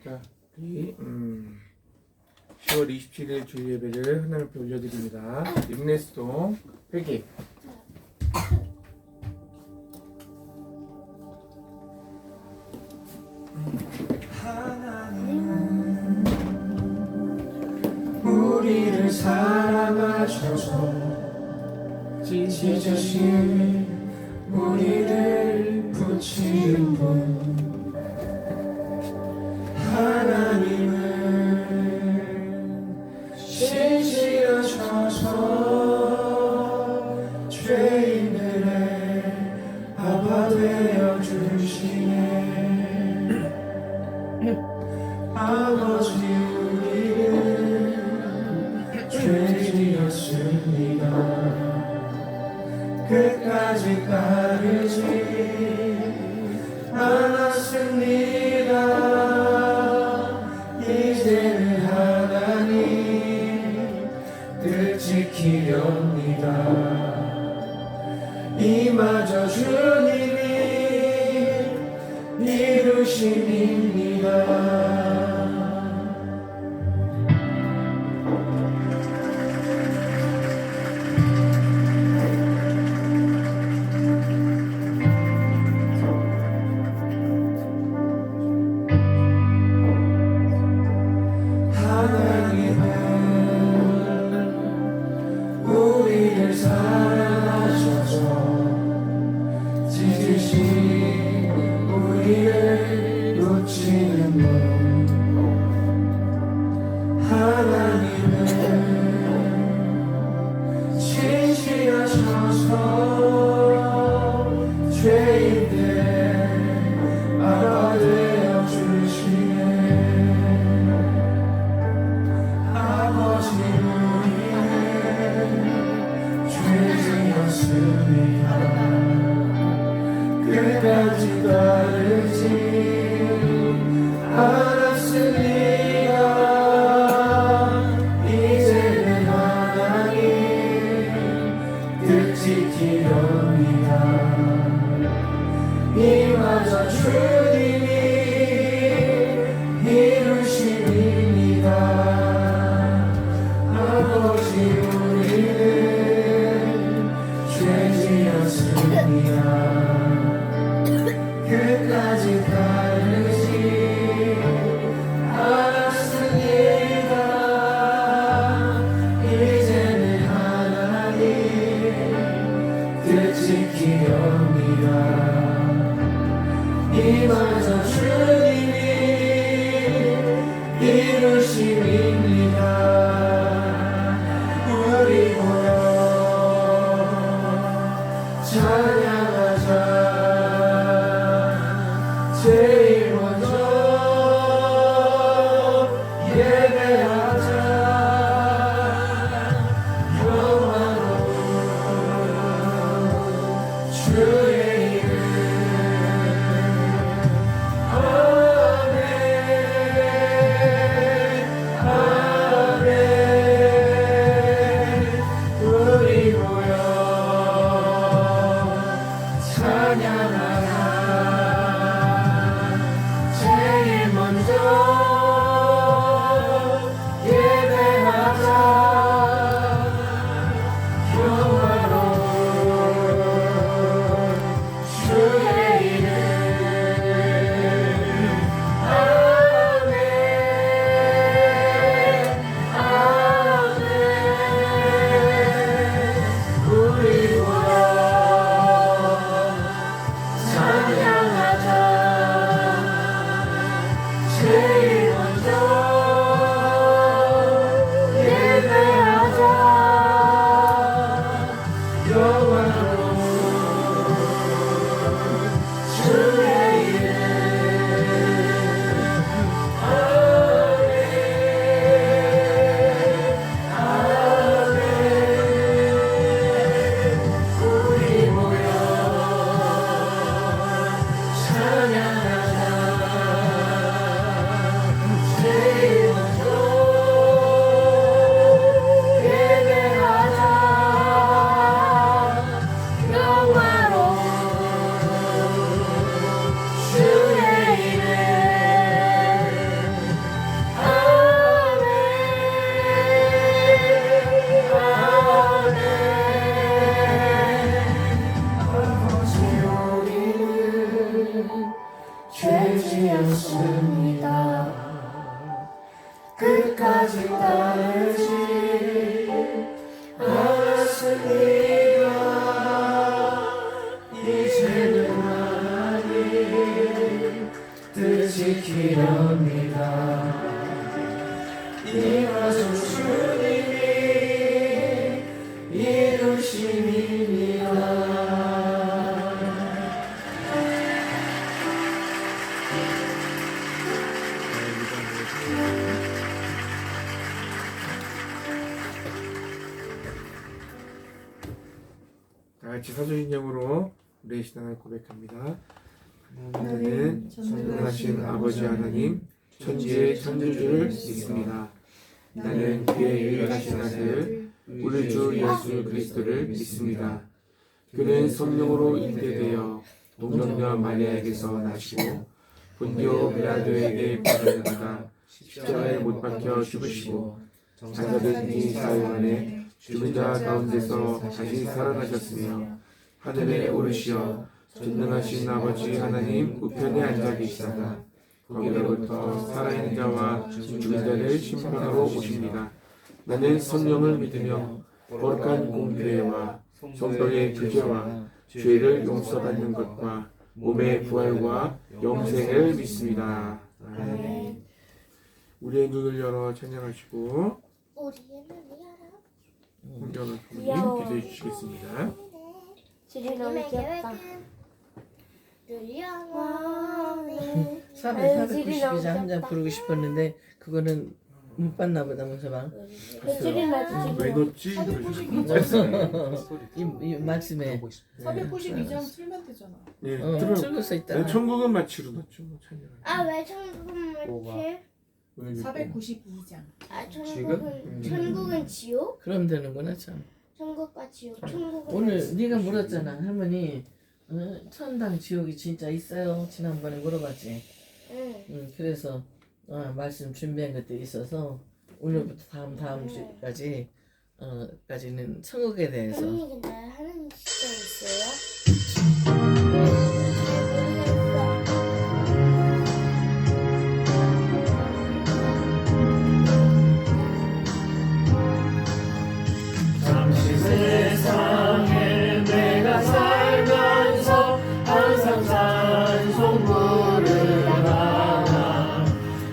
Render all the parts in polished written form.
자, 우리 10월 27일 주일 예배를 하나님 앞에 올려드립니다. 임내송 회개. 하나님은 우리를 사랑하셔서 찢으신 우리를 붙이는 분. 하나님은 신실하셔서 죄인들의 아빠 되어 주시네. 아버지 우리는 죄지었습니다. 끝까지 따르지 않았습니다. 이제는 하나님 뜻 지키렵니다. 이마저 주님이 이루심입니다. 끝까지 따르지 않았습니다. 이제는 하나님 뜻 지키렵니다. 이마저 주님이 이루심입니다. 아버지 우리는 죄지었습니다. 끝까지 따르지 않았습니다. 이제는 하나님 뜻 지키렵니다. 이마저 주님이 이루심입니다. 우리 모여 찬양하자. 제일 먼저 예배하자. 영광으로 주의 이름. 아멘 아멘. 우리 모여 찬양하자. 우리 모여 지키렵니다. 이것은 주님이 이루심이니라. 다같이 사도신경으로 우리의 신앙을 고백합니다. 나는 전능하신 아버지 하나님 천지의 창조주를 믿습니다. 나는 그의 유일하신 아들 우리 주 예수 그리스도를 믿습니다. 그는 성령으로 잉태되어 동정녀 마리아에게서 나시고 본디오 빌라도에게 받아들여다 십자가에 못 박혀 죽으시고 장사된 뒤 사흘 만에 죽은 자 가운데서 다시 살아나셨으며 하늘에 오르시어 전능하신 아버지 하나님 우편에 앉아 계시다가 거기로부터 살아있는 자와 죽은 자를 심판하러 오십니다. 나는 성령을 믿으며 거룩한 공교회와 성도의 교제와 죄를 용서받는 것과 몸의 부활과 영생을 믿습니다. 아멘. 우리의 눈을 열어 찬양하시고 우리의 눈이 열어 성경을 부모님 기도해 주시겠습니다. 줄이 너무 귀엽다. 영원히 492장 한 장 부르고 싶었는데 그거는 못 봤나 보다 문서방. 줄이 나지. 왜 넣었지? 이 말씀에 492장 틀면 되잖아. 예, 틀어서 있다. 네, 천국은 마치로 넣었죠. 찬양. 아왜 천국은 뭐지? 492장. 아 천국은 지옥? 그럼 되는구나 참. 천국과 지옥. 천국은 오늘 네가 물었잖아 할머니. 천당 지옥이 진짜 있어요? 지난번에 물어봤지. 응. 그래서 말씀 준비한 것들이 있어서 오늘부터 다음 주까지 까지는 천국에 대해서. 하나님 근데 하나님 진짜 있어요? 잠시 세상에 내가 살면서 항상 찬송 부르다가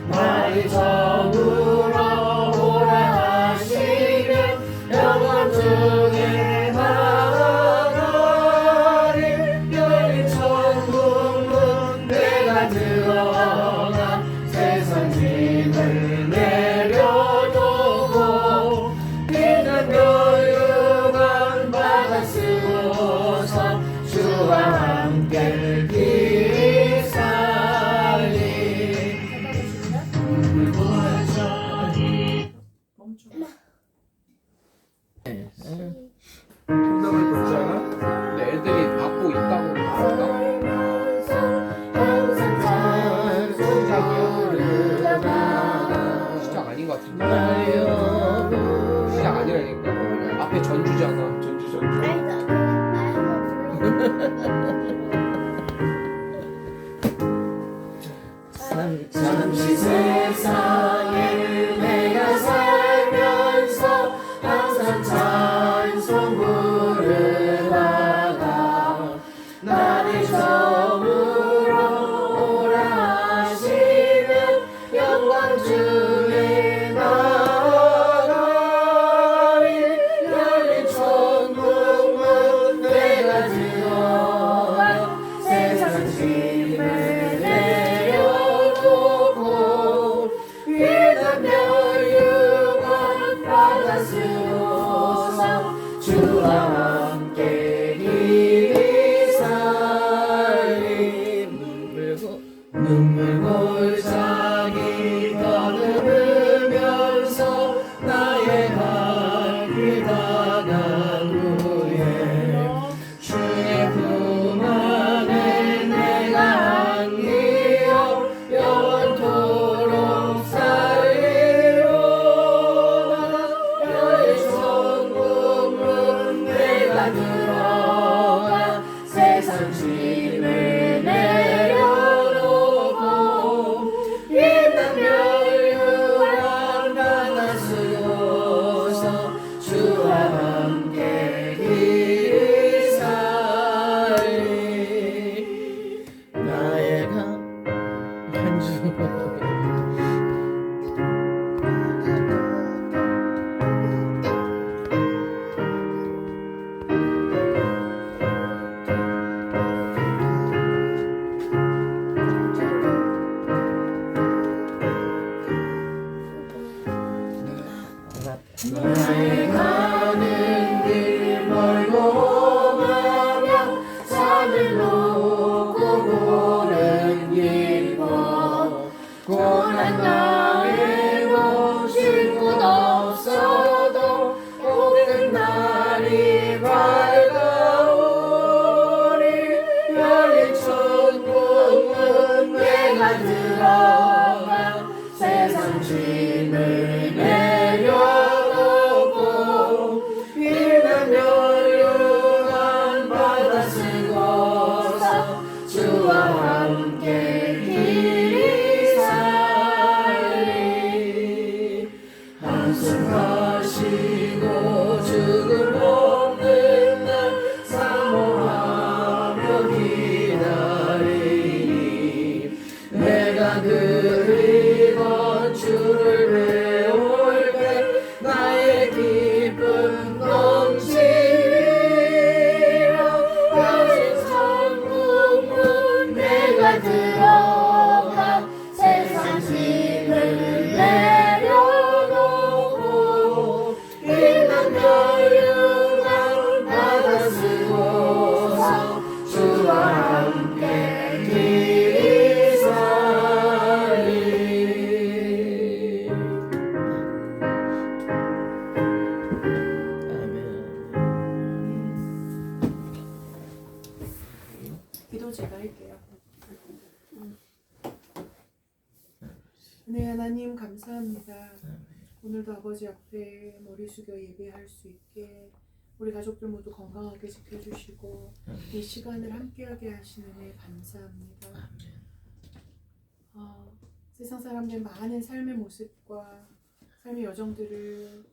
나의 적으로 오라 하시면 영원 중에 나가리 열린 천국문 내가 들어가 세상 짐을 내려놓고 빛난 멸류관 받아 쓰고서 주와 함께 길 살리 멈춰. 통닭을 볼 줄 알아? 근데 애들이 받고 있다고 말한다. 항상 찬송 부르다가 시작 아닌 것 같은데. 나요. 시작 아니라니까. 앞에 전주잖아. 전주. 아니다. 한번 잠시 세상에 내가 살면서 항상 찬송 부르다가 나를 저물어 오라 하시면 영광 중에 나가리 열린 천국문 내가 들어가 세상 짐을 내려놓고 위대한 멸류관 받아 쓰고서 주와 함께 이리 살림 눈물 골짜기 떠들으면서 나의 발길 다가구에 주의 품 안에 내가 안기어 영원토록 살리로다 너의 천국문 내가 들어가 세상 짐을 내려놓고 주와 함께 길이 살리 한숨하시고 죽음 없는 날 사모하며 기다리니 내가 그리던 주를 배울 때 나의 기쁨 넘치리라 여신 천국문 내가 들어가 세상 짐을 내려놓고 있는 멸류관 받아 쓰고서 주와 함께 길이 살리 기도 제가 할게요. 네, 하나님 감사합니다. 오늘도 아버지 앞에 머리 숙여 예배할 수 있게 우리 가족들 모두 건강하게 지켜주시고 이 시간을 함께하게 하시는 애 감사합니다. 세상 사람들 많은 삶의 모습과 삶의 여정들을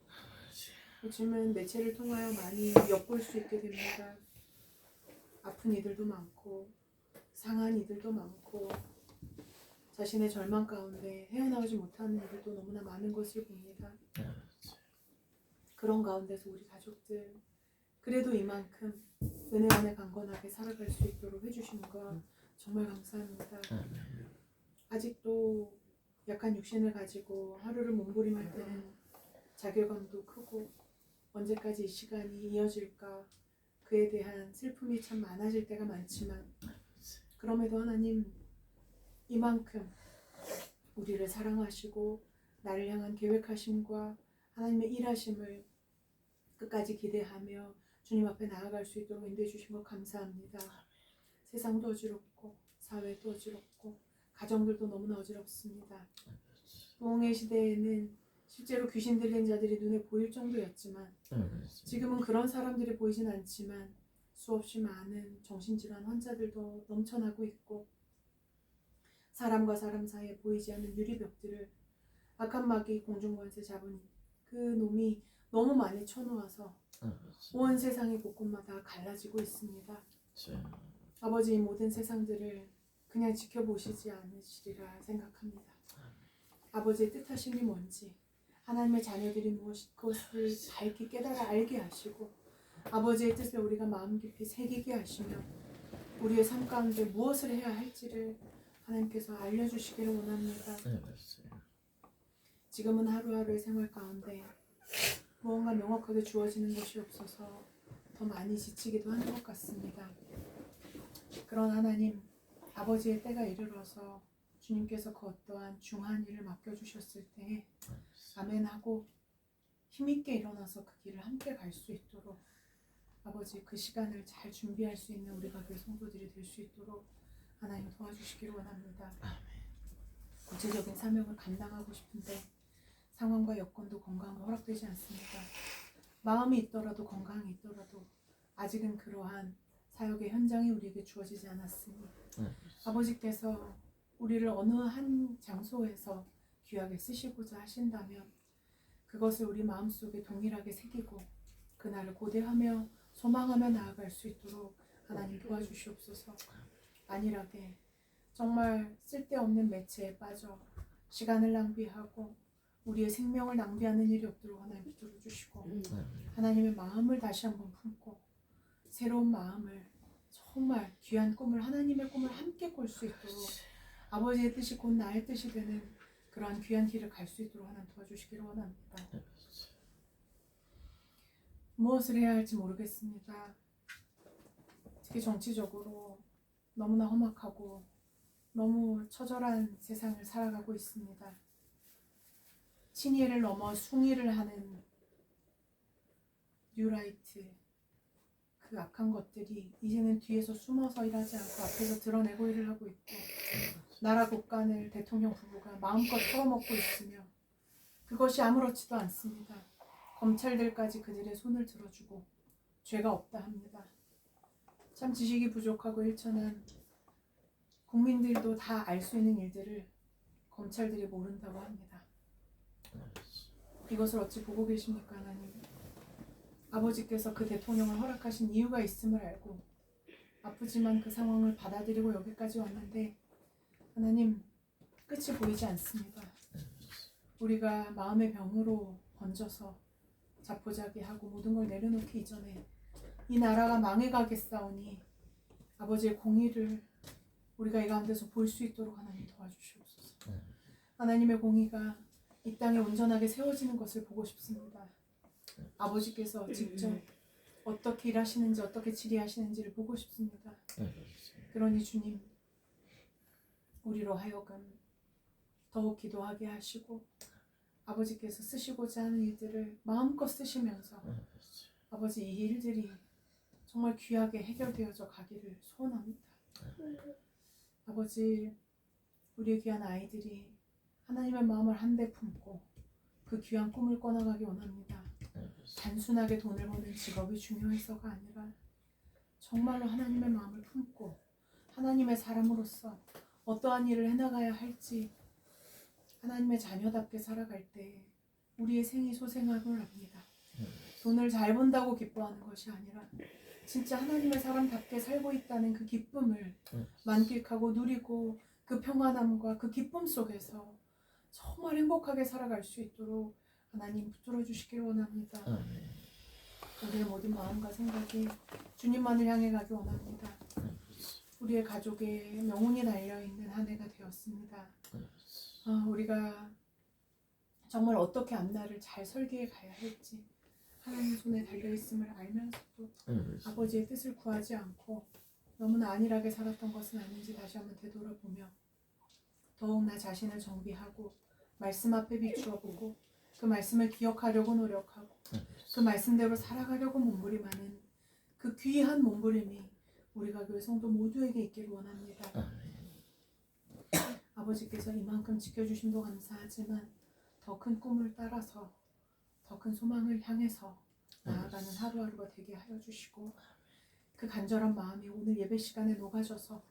요즘은 매체를 통하여 많이 엿볼 수 있게 됩니다. 아픈 이들도 많고 상한 이들도 많고 자신의 절망 가운데 헤어나오지 못하는 이들도 너무나 많은 것을 봅니다. 그런 가운데서 우리 가족들 그래도 이만큼 은혜 안에 강건하게 살아갈 수 있도록 해주시는 것 정말 감사합니다. 아직도 약한 육신을 가지고 하루를 몸부림할 때는 자괴감도 크고 언제까지 이 시간이 이어질까 그에 대한 슬픔이 참 많아질 때가 많지만 그럼에도 하나님 이만큼 우리를 사랑하시고 나를 향한 계획하심과 하나님의 일하심을 끝까지 기대하며 주님 앞에 나아갈 수 있도록 인도해 주신 것 감사합니다. 세상도 어지럽고 사회도 어지럽고 가정들도 너무나 어지럽습니다. 부흥의 시대에는 실제로 귀신 들린 자들이 눈에 보일 정도였지만 지금은 그런 사람들이 보이진 않지만 수없이 많은 정신질환 환자들도 넘쳐나고 있고 사람과 사람 사이에 보이지 않는 유리벽들을 악한 마귀 공중권세 잡은 그 놈이 너무 많이 쳐놓아서 온 세상의 곳곳마다 갈라지고 있습니다. 아버지 이 모든 세상들을 그냥 지켜보시지 않으시리라 생각합니다. 아버지의 뜻하심이 뭔지 하나님의 자녀들이 무엇이 그것을 밝히 깨달아 알게 하시고 아버지의 뜻을 우리가 마음 깊이 새기게 하시며 우리의 삶 가운데 무엇을 해야 할지를 하나님께서 알려주시기를 원합니다. 지금은 하루하루의 생활 가운데 무언가 명확하게 주어지는 것이 없어서 더 많이 지치기도 하는 것 같습니다. 그런 하나님 아버지의 때가 이르러서 주님께서 그 어떠한 중한 일을 맡겨주셨을 때 아멘하고 힘있게 일어나서 그 길을 함께 갈 수 있도록 아버지 그 시간을 잘 준비할 수 있는 우리가 교회 성도들이 될 수 있도록 하나님 도와주시기를 원합니다. 구체적인 사명을 감당하고 싶은데 상황과 여건도 건강도 허락되지 않습니다. 마음이 있더라도 건강이 있더라도 아직은 그러한 사역의 현장이 우리에게 주어지지 않았으니 아버지께서 우리를 어느 한 장소에서 귀하게 쓰시고자 하신다면 그것을 우리 마음속에 동일하게 새기고 그날을 고대하며 소망하며 나아갈 수 있도록 하나님 도와주시옵소서. 안일하게 정말 쓸데없는 매체에 빠져 시간을 낭비하고 우리의 생명을 낭비하는 일이 없도록 하나님 붙들어 주시고 하나님의 마음을 다시 한번 품고 새로운 마음을 정말 귀한 꿈을 하나님의 꿈을 함께 꿀 수 있도록 아버지의 뜻이 곧 나의 뜻이 되는 그러한 귀한 길을 갈 수 있도록 하나님 도와주시기를 원합니다. 무엇을 해야 할지 모르겠습니다. 특히 정치적으로 너무나 험악하고 너무 처절한 세상을 살아가고 있습니다. 친이를 넘어 숭이를 하는 뉴라이트 그 악한 것들이 이제는 뒤에서 숨어서 일하지 않고 앞에서 드러내고 일을 하고 있고 나라 국간을 대통령 부부가 마음껏 털어먹고 있으며 그것이 아무렇지도 않습니다. 검찰들까지 그들의 손을 들어주고 죄가 없다 합니다. 참 지식이 부족하고 일천한 국민들도 다 알 수 있는 일들을 검찰들이 모른다고 합니다. 이것을 어찌 보고 계십니까, 하나님? 아버지께서 그 대통령을 허락하신 이유가 있음을 알고 아프지만 그 상황을 받아들이고 여기까지 왔는데 하나님, 끝이 보이지 않습니다. 우리가 마음의 병으로 번져서 자포자기하고 모든 걸 내려놓기 이전에 이 나라가 망해가겠사오니 아버지의 공의를 우리가 이 가운데서 볼 수 있도록 하나님 도와주시옵소서. 하나님의 공의가 이 땅에 온전하게 세워지는 것을 보고 싶습니다. 아버지께서 직접 어떻게 일하시는지 어떻게 질의하시는지를 보고 싶습니다. 그러니 주님, 우리로 하여금 더욱 기도하게 하시고 아버지께서 쓰시고자 하는 일들을 마음껏 쓰시면서 아버지 이 일들이 정말 귀하게 해결되어져 가기를 소원합니다. 아버지, 우리의 귀한 아이들이 하나님의 마음을 한데 품고 그 귀한 꿈을 꺼나가기 원합니다. 단순하게 돈을 버는 직업이 중요해서가 아니라 정말로 하나님의 마음을 품고 하나님의 사람으로서 어떠한 일을 해나가야 할지 하나님의 자녀답게 살아갈 때 우리의 생이 소생함을 압니다. 돈을 잘 번다고 기뻐하는 것이 아니라 진짜 하나님의 사람답게 살고 있다는 그 기쁨을 만끽하고 누리고 그 평안함과 그 기쁨 속에서 정말 행복하게 살아갈 수 있도록 하나님 붙들어 주시길 원합니다. 우리의 모든 마음과 생각이 주님만을 향해 가기 원합니다. 우리의 가족의 명운이 달려있는 한 해가 되었습니다. 우리가 정말 어떻게 앞날을 잘 설계해 가야 할지 하나님 손에 달려있음을 알면서도 아버지의 뜻을 구하지 않고 너무나 안일하게 살았던 것은 아닌지 다시 한번 되돌아보며 더욱 나 자신을 정비하고 말씀 앞에 비추어 보고 그 말씀을 기억하려고 노력하고 그 말씀대로 살아가려고 몸부림하는 그 귀한 몸부림이 우리가 교회 성도 모두에게 있기를 원합니다. 아버지께서 이만큼 지켜주심도 감사하지만 더 큰 꿈을 따라서 더 큰 소망을 향해서 나아가는 하루하루가 되게 하여 주시고 그 간절한 마음이 오늘 예배 시간에 녹아져서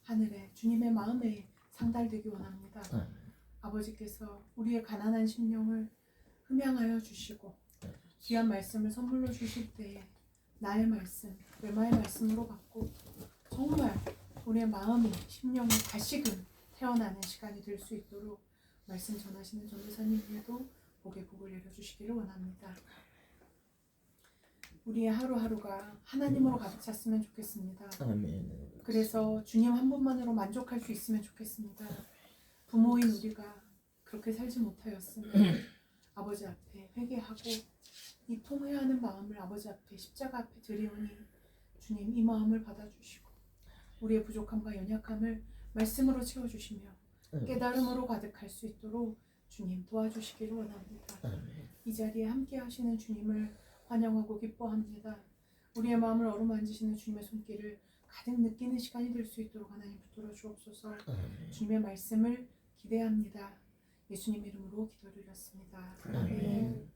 하늘에 주님의 마음에 상달되기 원합니다. 아버지께서 우리의 가난한 심령을 흠양하여 주시고 귀한 말씀을 선물로 주실 때에 나의 말씀, 외마의 말씀으로 받고 정말 우리의 마음이 심령이 다시금 태어나는 시간이 될 수 있도록 말씀 전하시는 전도사님에도 복의 복을 내려주시기를 원합니다. 우리의 하루하루가 하나님으로 가득 찼으면 좋겠습니다. 그래서 주님 한 분만으로 만족할 수 있으면 좋겠습니다. 부모인 우리가 그렇게 살지 못하였으면 아버지 앞에 회개하고 이 통회하는 마음을 아버지 앞에 십자가 앞에 드리오니 주님 이 마음을 받아주시고 우리의 부족함과 연약함을 말씀으로 채워주시며 깨달음으로 가득할 수 있도록 주님 도와주시기를 원합니다. 이 자리에 함께 하시는 주님을 환영하고 기뻐합니다. 우리의 마음을 어루만지시는 주님의 손길을 가득 느끼는 시간이 될 수 있도록 하나님 붙들어 주옵소서. 주님의 말씀을 기대합니다. 예수님 이름으로 기도드렸습니다. 아멘.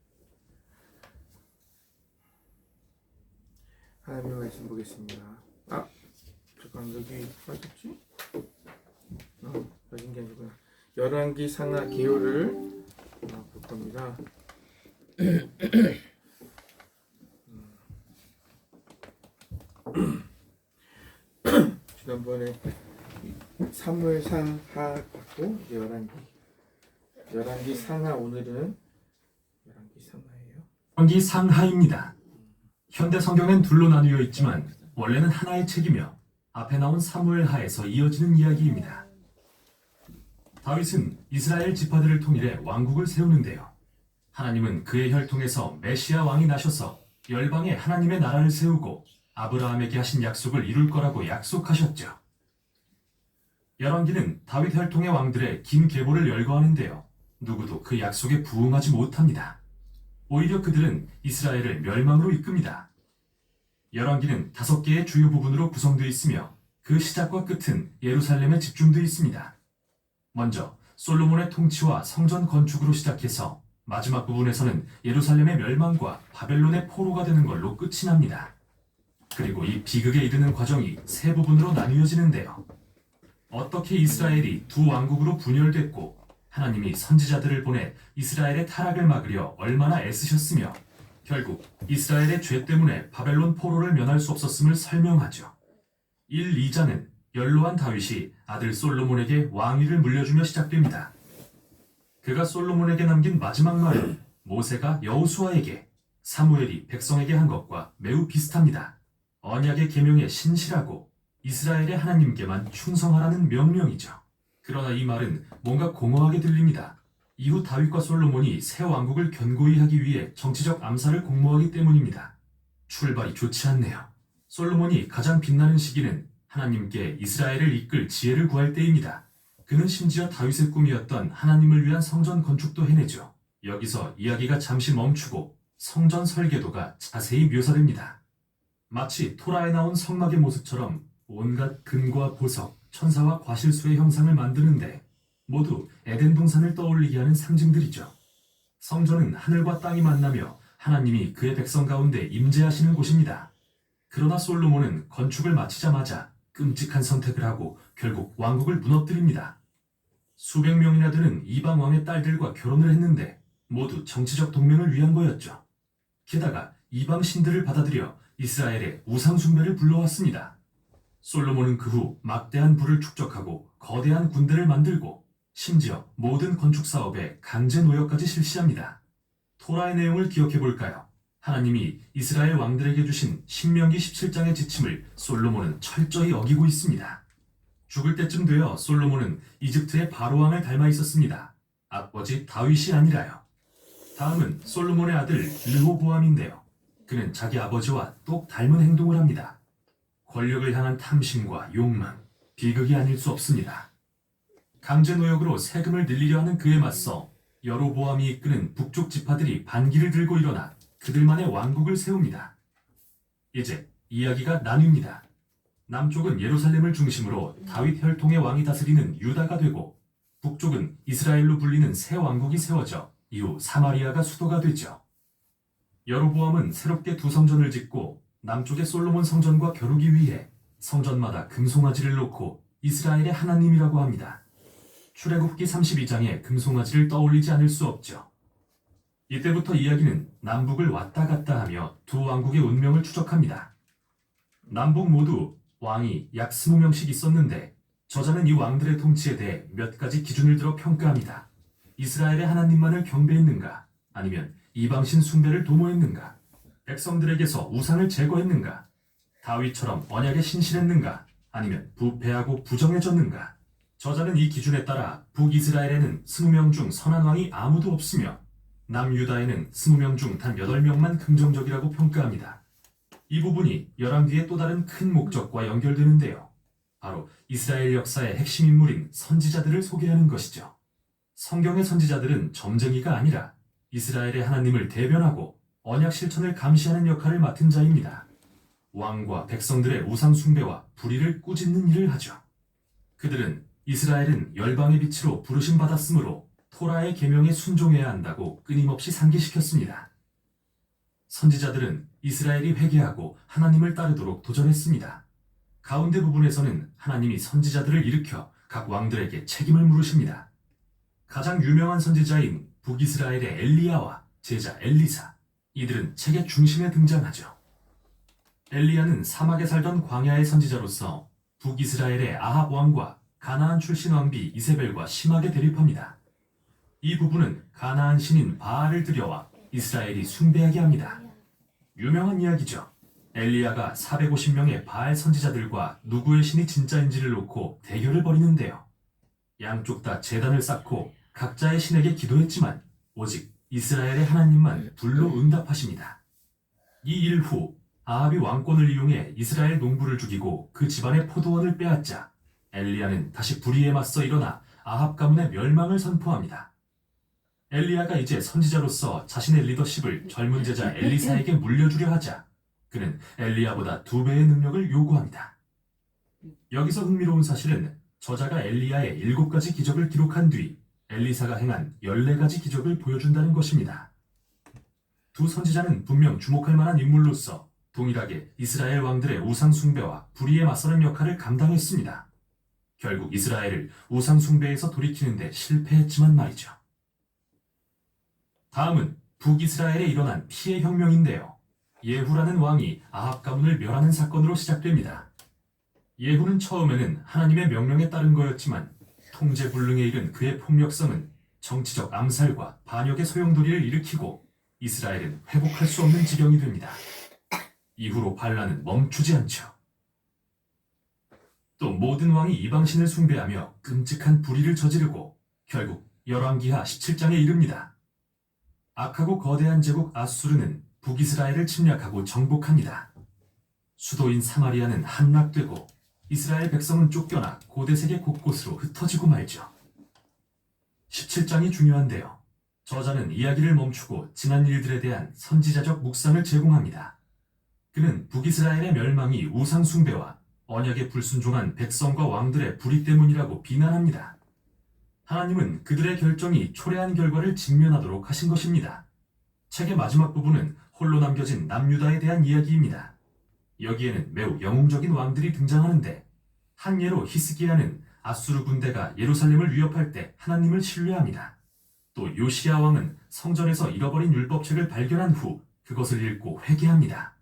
하나님의 말씀 보겠습니다. 잠깐 여기 빠졌지? 빠진 게 아니구나. 열왕기 상하 기호를 볼 겁니다. 지난번에 사무엘상 하 받고 열왕기 상하, 오늘은 열왕기 상하예요. 열왕기 상하입니다. 현대 성경엔 둘로 나뉘어 있지만 원래는 하나의 책이며 앞에 나온 사무엘하에서 이어지는 이야기입니다. 다윗은 이스라엘 지파들을 통일해 왕국을 세우는데요. 하나님은 그의 혈통에서 메시아 왕이 나셔서 열방에 하나님의 나라를 세우고 아브라함에게 하신 약속을 이룰 거라고 약속하셨죠. 열왕기는 다윗 혈통의 왕들의 긴 계보를 열거하는데요. 누구도 그 약속에 부응하지 못합니다. 오히려 그들은 이스라엘을 멸망으로 이끕니다. 열왕기는 5개의 주요 부분으로 구성되어 있으며 그 시작과 끝은 예루살렘에 집중되어 있습니다. 먼저 솔로몬의 통치와 성전 건축으로 시작해서 마지막 부분에서는 예루살렘의 멸망과 바벨론의 포로가 되는 걸로 끝이 납니다. 그리고 이 비극에 이르는 과정이 3부분으로 나뉘어지는데요. 어떻게 이스라엘이 두 왕국으로 분열됐고 하나님이 선지자들을 보내 이스라엘의 타락을 막으려 얼마나 애쓰셨으며 결국 이스라엘의 죄 때문에 바벨론 포로를 면할 수 없었음을 설명하죠. 1, 2장은 연로한 다윗이 아들 솔로몬에게 왕위를 물려주며 시작됩니다. 그가 솔로몬에게 남긴 마지막 말은 모세가 여호수아에게, 사무엘이 백성에게 한 것과 매우 비슷합니다. 언약의 계명에 신실하고 이스라엘의 하나님께만 충성하라는 명령이죠. 그러나 이 말은 뭔가 공허하게 들립니다. 이후 다윗과 솔로몬이 새 왕국을 견고히 하기 위해 정치적 암살을 공모하기 때문입니다. 출발이 좋지 않네요. 솔로몬이 가장 빛나는 시기는 하나님께 이스라엘을 이끌 지혜를 구할 때입니다. 그는 심지어 다윗의 꿈이었던 하나님을 위한 성전 건축도 해내죠. 여기서 이야기가 잠시 멈추고 성전 설계도가 자세히 묘사됩니다. 마치 토라에 나온 성막의 모습처럼 온갖 금과 보석, 천사와 과실수의 형상을 만드는데 모두 에덴 동산을 떠올리게 하는 상징들이죠. 성전은 하늘과 땅이 만나며 하나님이 그의 백성 가운데 임재하시는 곳입니다. 그러나 솔로몬은 건축을 마치자마자 끔찍한 선택을 하고 결국 왕국을 무너뜨립니다. 수백 명이나 되는 이방 왕의 딸들과 결혼을 했는데 모두 정치적 동맹을 위한 거였죠. 게다가 이방 신들을 받아들여 이스라엘의 우상 숭배를 불러왔습니다. 솔로몬은 그 후 막대한 부를 축적하고 거대한 군대를 만들고 심지어 모든 건축 사업에 강제 노역까지 실시합니다. 토라의 내용을 기억해 볼까요? 하나님이 이스라엘 왕들에게 주신 신명기 17장의 지침을 솔로몬은 철저히 어기고 있습니다. 죽을 때쯤 되어 솔로몬은 이집트의 바로왕을 닮아 있었습니다. 아버지 다윗이 아니라요. 다음은 솔로몬의 아들 르호보암인데요. 그는 자기 아버지와 똑 닮은 행동을 합니다. 권력을 향한 탐심과 욕망, 비극이 아닐 수 없습니다. 강제 노역으로 세금을 늘리려 하는 그에 맞서 여로보암이 이끄는 북쪽 지파들이 반기를 들고 일어나 그들만의 왕국을 세웁니다. 이제 이야기가 나뉩니다. 남쪽은 예루살렘을 중심으로 다윗 혈통의 왕이 다스리는 유다가 되고 북쪽은 이스라엘로 불리는 새 왕국이 세워져 이후 사마리아가 수도가 되죠. 여로보암은 새롭게 두 성전을 짓고 남쪽의 솔로몬 성전과 겨루기 위해 성전마다 금송아지를 놓고 이스라엘의 하나님이라고 합니다. 출애굽기 32장에 금송아지를 떠올리지 않을 수 없죠. 이때부터 이야기는 남북을 왔다 갔다 하며 두 왕국의 운명을 추적합니다. 남북 모두 왕이 약 20명씩 있었는데 저자는 이 왕들의 통치에 대해 몇 가지 기준을 들어 평가합니다. 이스라엘의 하나님만을 경배했는가? 아니면 이방신 숭배를 도모했는가? 백성들에게서 우상을 제거했는가? 다윗처럼 언약에 신실했는가? 아니면 부패하고 부정해졌는가? 저자는 이 기준에 따라 북이스라엘에는 20명 중 선한 왕이 아무도 없으며 남유다에는 20명 중 단 8명만 긍정적이라고 평가합니다. 이 부분이 열왕기의 또 다른 큰 목적과 연결되는데요. 바로 이스라엘 역사의 핵심 인물인 선지자들을 소개하는 것이죠. 성경의 선지자들은 점쟁이가 아니라 이스라엘의 하나님을 대변하고 언약 실천을 감시하는 역할을 맡은 자입니다. 왕과 백성들의 우상 숭배와 불의를 꾸짖는 일을 하죠. 그들은 이스라엘은 열방의 빛으로 부르심 받았으므로 토라의 계명에 순종해야 한다고 끊임없이 상기시켰습니다. 선지자들은 이스라엘이 회개하고 하나님을 따르도록 도전했습니다. 가운데 부분에서는 하나님이 선지자들을 일으켜 각 왕들에게 책임을 물으십니다. 가장 유명한 선지자인 북이스라엘의 엘리야와 제자 엘리사, 이들은 책의 중심에 등장하죠. 엘리야는 사막에 살던 광야의 선지자로서 북이스라엘의 아합 왕과 가나안 출신 왕비 이세벨과 심하게 대립합니다. 이 부부는 가나안 신인 바알을 들여와 이스라엘이 숭배하게 합니다. 유명한 이야기죠. 엘리야가 450명의 바알 선지자들과 누구의 신이 진짜인지를 놓고 대결을 벌이는데요. 양쪽 다 제단을 쌓고 각자의 신에게 기도했지만 오직 이스라엘의 하나님만 불로 응답하십니다. 이 일 후 아합이 왕권을 이용해 이스라엘 농부를 죽이고 그 집안의 포도원을 빼앗자 엘리야는 다시 불의에 맞서 일어나 아합 가문의 멸망을 선포합니다. 엘리야가 이제 선지자로서 자신의 리더십을 젊은 제자 엘리사에게 물려주려 하자 그는 엘리야보다 2배의 능력을 요구합니다. 여기서 흥미로운 사실은 저자가 엘리야의 7가지 기적을 기록한 뒤 엘리사가 행한 14가지 기적을 보여준다는 것입니다. 두 선지자는 분명 주목할 만한 인물로서 동일하게 이스라엘 왕들의 우상 숭배와 불의에 맞서는 역할을 감당했습니다. 결국 이스라엘을 우상 숭배에서 돌이키는데 실패했지만 말이죠. 다음은 북이스라엘에 일어난 피해 혁명인데요. 예후라는 왕이 아합 가문을 멸하는 사건으로 시작됩니다. 예후는 처음에는 하나님의 명령에 따른 거였지만 통제불능에 이른 그의 폭력성은 정치적 암살과 반역의 소용돌이를 일으키고 이스라엘은 회복할 수 없는 지경이 됩니다. 이후로 반란은 멈추지 않죠. 또 모든 왕이 이방신을 숭배하며 끔찍한 불의를 저지르고 결국 열왕기하 17장에 이릅니다. 악하고 거대한 제국 아수르는 북이스라엘을 침략하고 정복합니다. 수도인 사마리아는 함락되고 이스라엘 백성은 쫓겨나 고대 세계 곳곳으로 흩어지고 말죠. 17장이 중요한데요. 저자는 이야기를 멈추고 지난 일들에 대한 선지자적 묵상을 제공합니다. 그는 북이스라엘의 멸망이 우상 숭배와 언약에 불순종한 백성과 왕들의 불의 때문이라고 비난합니다. 하나님은 그들의 결정이 초래한 결과를 직면하도록 하신 것입니다. 책의 마지막 부분은 홀로 남겨진 남유다에 대한 이야기입니다. 여기에는 매우 영웅적인 왕들이 등장하는데 한 예로 히스기야는 아수르 군대가 예루살렘을 위협할 때 하나님을 신뢰합니다. 또 요시야 왕은 성전에서 잃어버린 율법책을 발견한 후 그것을 읽고 회개합니다.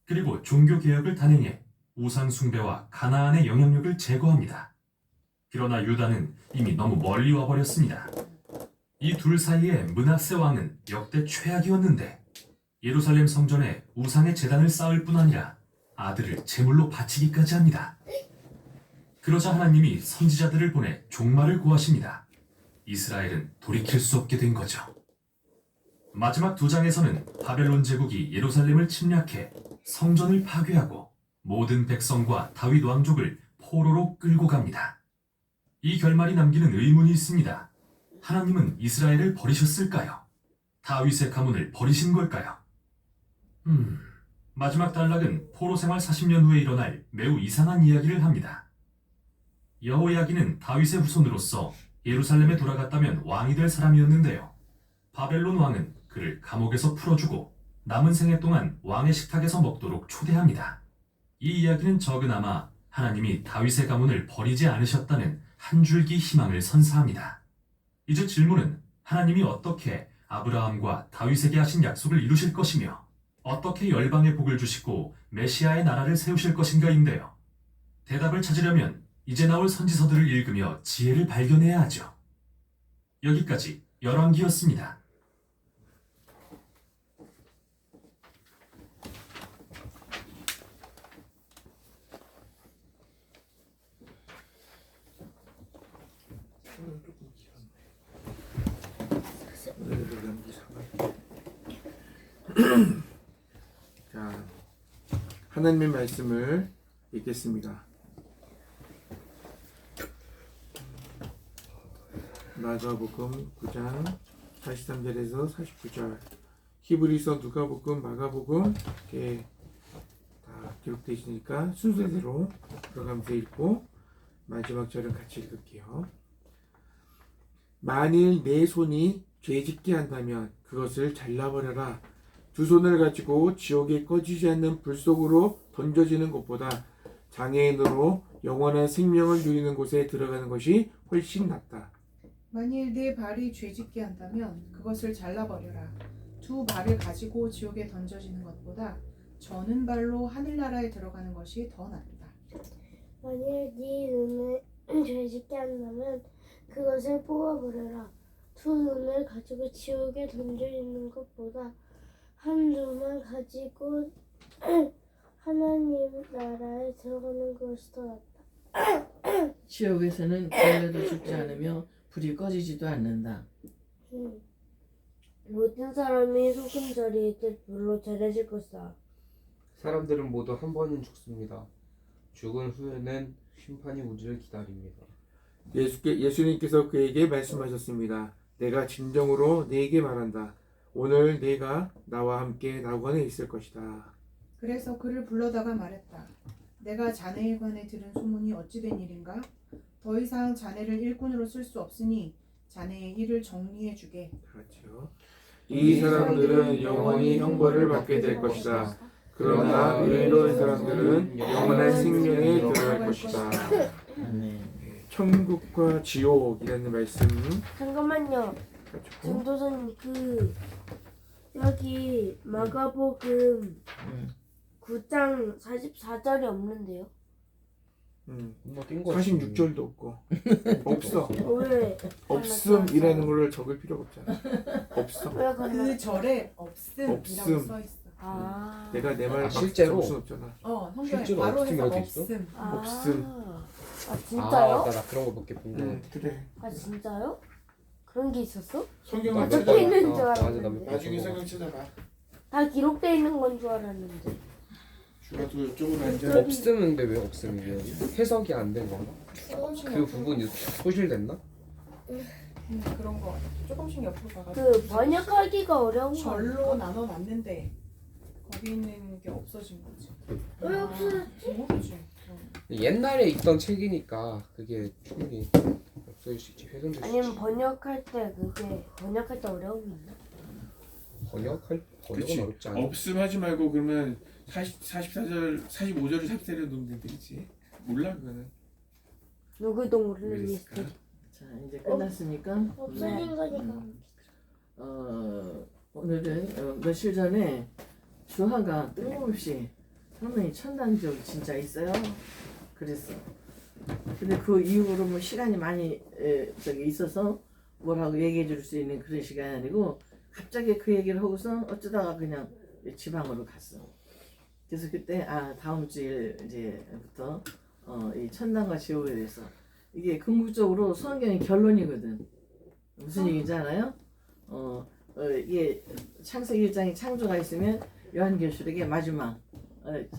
그리고 종교개혁을 단행해 우상 숭배와 가나안의 영향력을 제거합니다. 그러나 유다는 이미 너무 멀리 와버렸습니다. 이 둘 사이에 므낫세 왕은 역대 최악이었는데 예루살렘 성전에 우상의 제단을 쌓을 뿐 아니라 아들을 제물로 바치기까지 합니다. 그러자 하나님이 선지자들을 보내 종말을 고하십니다. 이스라엘은 돌이킬 수 없게 된 거죠. 마지막 2장에서는 바벨론 제국이 예루살렘을 침략해 성전을 파괴하고 모든 백성과 다윗 왕족을 포로로 끌고 갑니다. 이 결말이 남기는 의문이 있습니다. 하나님은 이스라엘을 버리셨을까요? 다윗의 가문을 버리신 걸까요? 마지막 단락은 포로 생활 40년 후에 일어날 매우 이상한 이야기를 합니다. 여호야기는 다윗의 후손으로서 예루살렘에 돌아갔다면 왕이 될 사람이었는데요. 바벨론 왕은 그를 감옥에서 풀어주고 남은 생애 동안 왕의 식탁에서 먹도록 초대합니다. 이 이야기는 적으나마 하나님이 다윗의 가문을 버리지 않으셨다는 한 줄기 희망을 선사합니다. 이제 질문은 하나님이 어떻게 아브라함과 다윗에게 하신 약속을 이루실 것이며 어떻게 열방에 복을 주시고 메시아의 나라를 세우실 것인가인데요. 대답을 찾으려면 이제 나올 선지서들을 읽으며 지혜를 발견해야 하죠. 여기까지 열왕기였습니다. 자, 하나님의 말씀을 읽겠습니다. 마가복음 9장 43절에서 49절, 히브리서, 누가복음, 마가복음 이렇게 다 기록되어 있으니까 순서대로 들어가면서 읽고 마지막 절은 같이 읽을게요. 만일 내 손이 죄짓게 한다면 그것을 잘라버려라. 두 손을 가지고 지옥에 꺼지지 않는 불 속으로 던져지는 것보다 장애인으로 영원한 생명을 누리는 곳에 들어가는 것이 훨씬 낫다. 만일 네 발이 죄짓게 한다면 그것을 잘라버려라. 두 발을 가지고 지옥에 던져지는 것보다 저는 발로 하늘나라에 들어가는 것이 더 낫다. 만일 네 눈을 죄짓게 한다면 그것을 뽑아버려라. 두 눈을 가지고 지옥에 던져있는 것보다 한 눈만 가지고 하나님 나라에 들어가는 것이 더 낫다. 지옥에서는 걸려도 죽지 않으며 불이 꺼지지도 않는다. 모든 사람이 소금자리에 때 불로 잘해질 것이다. 사람들은 모두 한 번은 죽습니다. 죽은 후에는 심판이 우리를 기다립니다. 예수님께서 그에게 말씀하셨습니다. 내가 진정으로 네게 말한다. 오늘 네가 나와 함께 낙원에 있을 것이다. 그래서 그를 불러다가 말했다. 내가 자네에 관해 들은 소문이 어찌된 일인가? 더 이상 자네를 일꾼으로 쓸 수 없으니 자네의 일을 정리해 주게. 그렇죠. 이 사람들은 영원히 형벌을 받게 될 것이다. 그러나 의로운 사람들은 영원한 생명에 들어갈 것이다. 아멘. 천국과 지옥이라는 말씀 잠깐만요. 가지고 전도사님 여기 마가복음 9장 44절이 없는데요. 뭐뛴 거. 46절도 없고 없어. 왜? 없음이라는 거를 적을 필요가 없잖아. 없어. 왜 건너? 그 절에 없음이라고 없음. 써 있어. 아. 내가 내 말을 막 실제로? 적을 순 없잖아. 성경에 실제로 바로 없음이 해서 어디 있어? 없음. 없음. 아 진짜요? 나 그런 거 몇 개 본 거. 그래. 아 진짜요? 그런 게 있었어? 성경을 적혀 찾아봐. 있는 줄 맞아, 나 알았는데. 나중에 성경 찾아봐. 다 기록돼 있는 건 줄 알았는데. 주가도 이쪽으로 앉아. 저기- 없음인데 왜 없음이에요? 해석이 안 된 건가? 그 부분이 소실됐나? 그런 거 조금씩 옆으로 가가지고 그 번역하기가 어려운 거 절로 나눠놨는데 거기 있는 게 없어진 거지. 왜 없어졌지? 모르지. 옛날에 있던 책이니까 그게 충분히 없어질 수 있지. 훼손될 수 아니면 있지. 번역할 때 어려운 게 있나? 번역은 그치. 어렵지 않아. 없음하지 말고 그러면 44절, 45절을 44절에 놓으면 되겠지. 몰라 그거는. 누구도 왜 모르는 그랬을까? 미스터리. 자 이제 끝났으니까 없어진 거니까. 오늘은 며칠 전에 주하가 뜬금없이 할머니 천당 지옥이 진짜 있어요? 그랬어. 근데 그 이후로 뭐 시간이 많이 있어서 뭐라고 얘기해 줄 수 있는 그런 시간이 아니고 갑자기 그 얘기를 하고서 어쩌다가 그냥 지방으로 갔어. 그래서 그때 다음 주일 이제부터 이 천당과 지옥에 대해서 이게 궁극적으로 성경의 결론이거든. 무슨 얘기인지 알아요? 이게 창세기 1장에 창조가 있으면 요한계시록의 마지막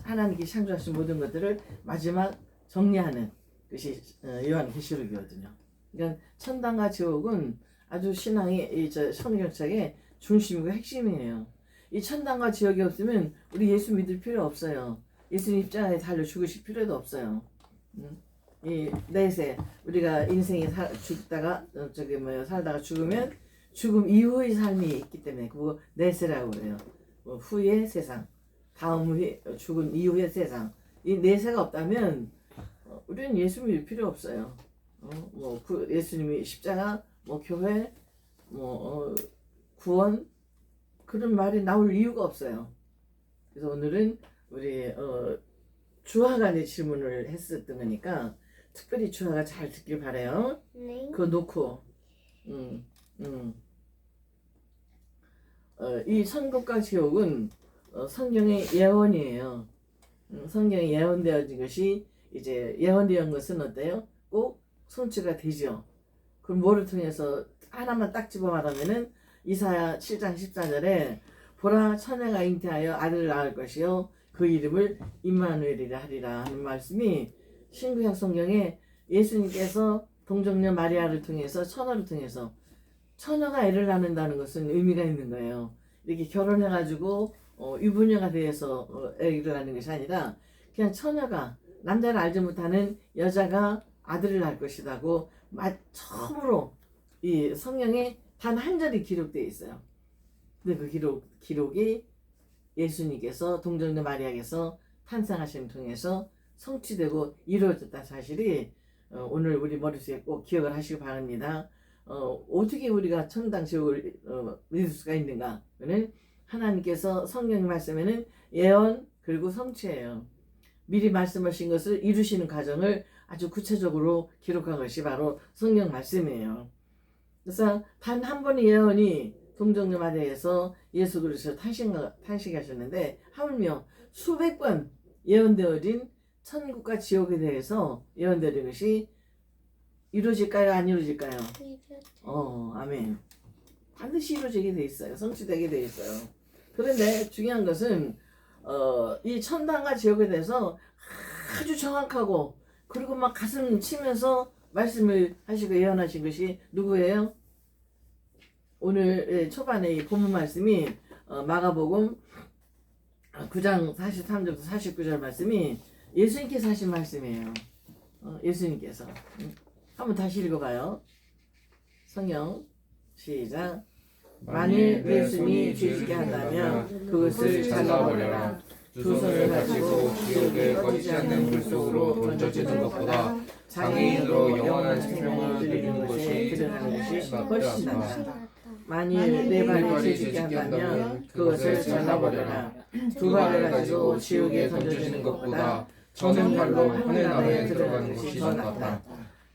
하나님께 창조하신 모든 것들을 마지막 정리하는 것이 요한계시록이거든요. 그러니까 천당과 지옥은 아주 신앙의 성경책의 중심이고 핵심이에요. 이 천당과 지옥이 없으면 우리 예수 믿을 필요 없어요. 예수님 입장에 달려 죽으실 필요도 없어요. 이 내세 우리가 인생이 죽다가 살다가 죽으면 죽음 이후의 삶이 있기 때문에 그거 내세라고 그래요. 후의 세상, 다음 후에 죽은 이후의 세상. 이 내세가 없다면 우리는 예수 믿을 필요 없어요. 예수님이 십자가, 교회, 구원 그런 말이 나올 이유가 없어요. 그래서 오늘은 우리 주하가 내 질문을 했었던 거니까 특별히 주하가 잘 듣길 바래요. 네. 그거 놓고 이 천국과 지옥은 성경의 예언이에요. 성경에 예언되어진 것이 이제 예언되어 것은 어때요? 꼭 성취가 되죠. 그럼 뭐를 통해서 하나만 딱 집어 말하면은 이사야 7장 14절에 보라 처녀가 잉태하여 아들을 낳을 것이요 그 이름을 임마누엘이라 하리라 하는 말씀이 신구약 성경에 예수님께서 동정녀 마리아를 통해서 처녀를 통해서 처녀가 애를 낳는다는 것은 의미가 있는 거예요. 이렇게 결혼해가지고 유부녀가 되어서 애를 낳는 것이 아니라 그냥 처녀가 남자를 알지 못하는 여자가 아들을 낳을 것이라고 처음으로 이 성경에 단 한 절이 기록되어 있어요. 근데 그 기록이 예수님께서 동정녀 마리아께서 탄생하심을 통해서 성취되고 이루어졌다는 사실이 오늘 우리 머릿속에 꼭 기억을 하시기 바랍니다. 어떻게 우리가 천당 지옥을 믿을 수가 있는가? 그는 하나님께서 성경 말씀에는 예언 그리고 성취예요. 미리 말씀하신 것을 이루시는 과정을 아주 구체적으로 기록한 것이 바로 성경 말씀이에요. 그래서 단 한 번의 예언이 동정녀 마리아에서 예수 그리스도 탄생하셨는데 하물며 수백 번 예언되어진 천국과 지옥에 대해서 예언되는 것이 이루어질까요? 안 이루어질까요? 아멘. 반드시 이루어지게 돼 있어요. 성취되게 돼 있어요. 그런데 중요한 것은 이 천당과 지옥에 대해서 아주 정확하고 그리고 막 가슴 치면서 말씀을 하시고 예언하신 것이 누구예요? 오늘 초반에 이 본문 말씀이 마가복음 9장 43절부터 49절 말씀이 예수님께서 하신 말씀이에요. 예수님께서. 한번 다시 읽어봐요. 성경 시작. 만일 내 손이 죄짓게 한다면 그것을 잘라버려라. 두 손을 가지고 지옥에 꺼지지 않는 불 속으로 던져지는 것보다 장애인으로 영원한 생명을 누리는 것이 드러나는 것이 훨씬 훨씬 낫다. 낫다. 만일 내 발이 죄짓게 한다면 그것을 잘라버려라. 두 발을 가지고 지옥에 던져지는 것보다 저는 발로 하늘 나라에 들어가는 것이 더 낫다.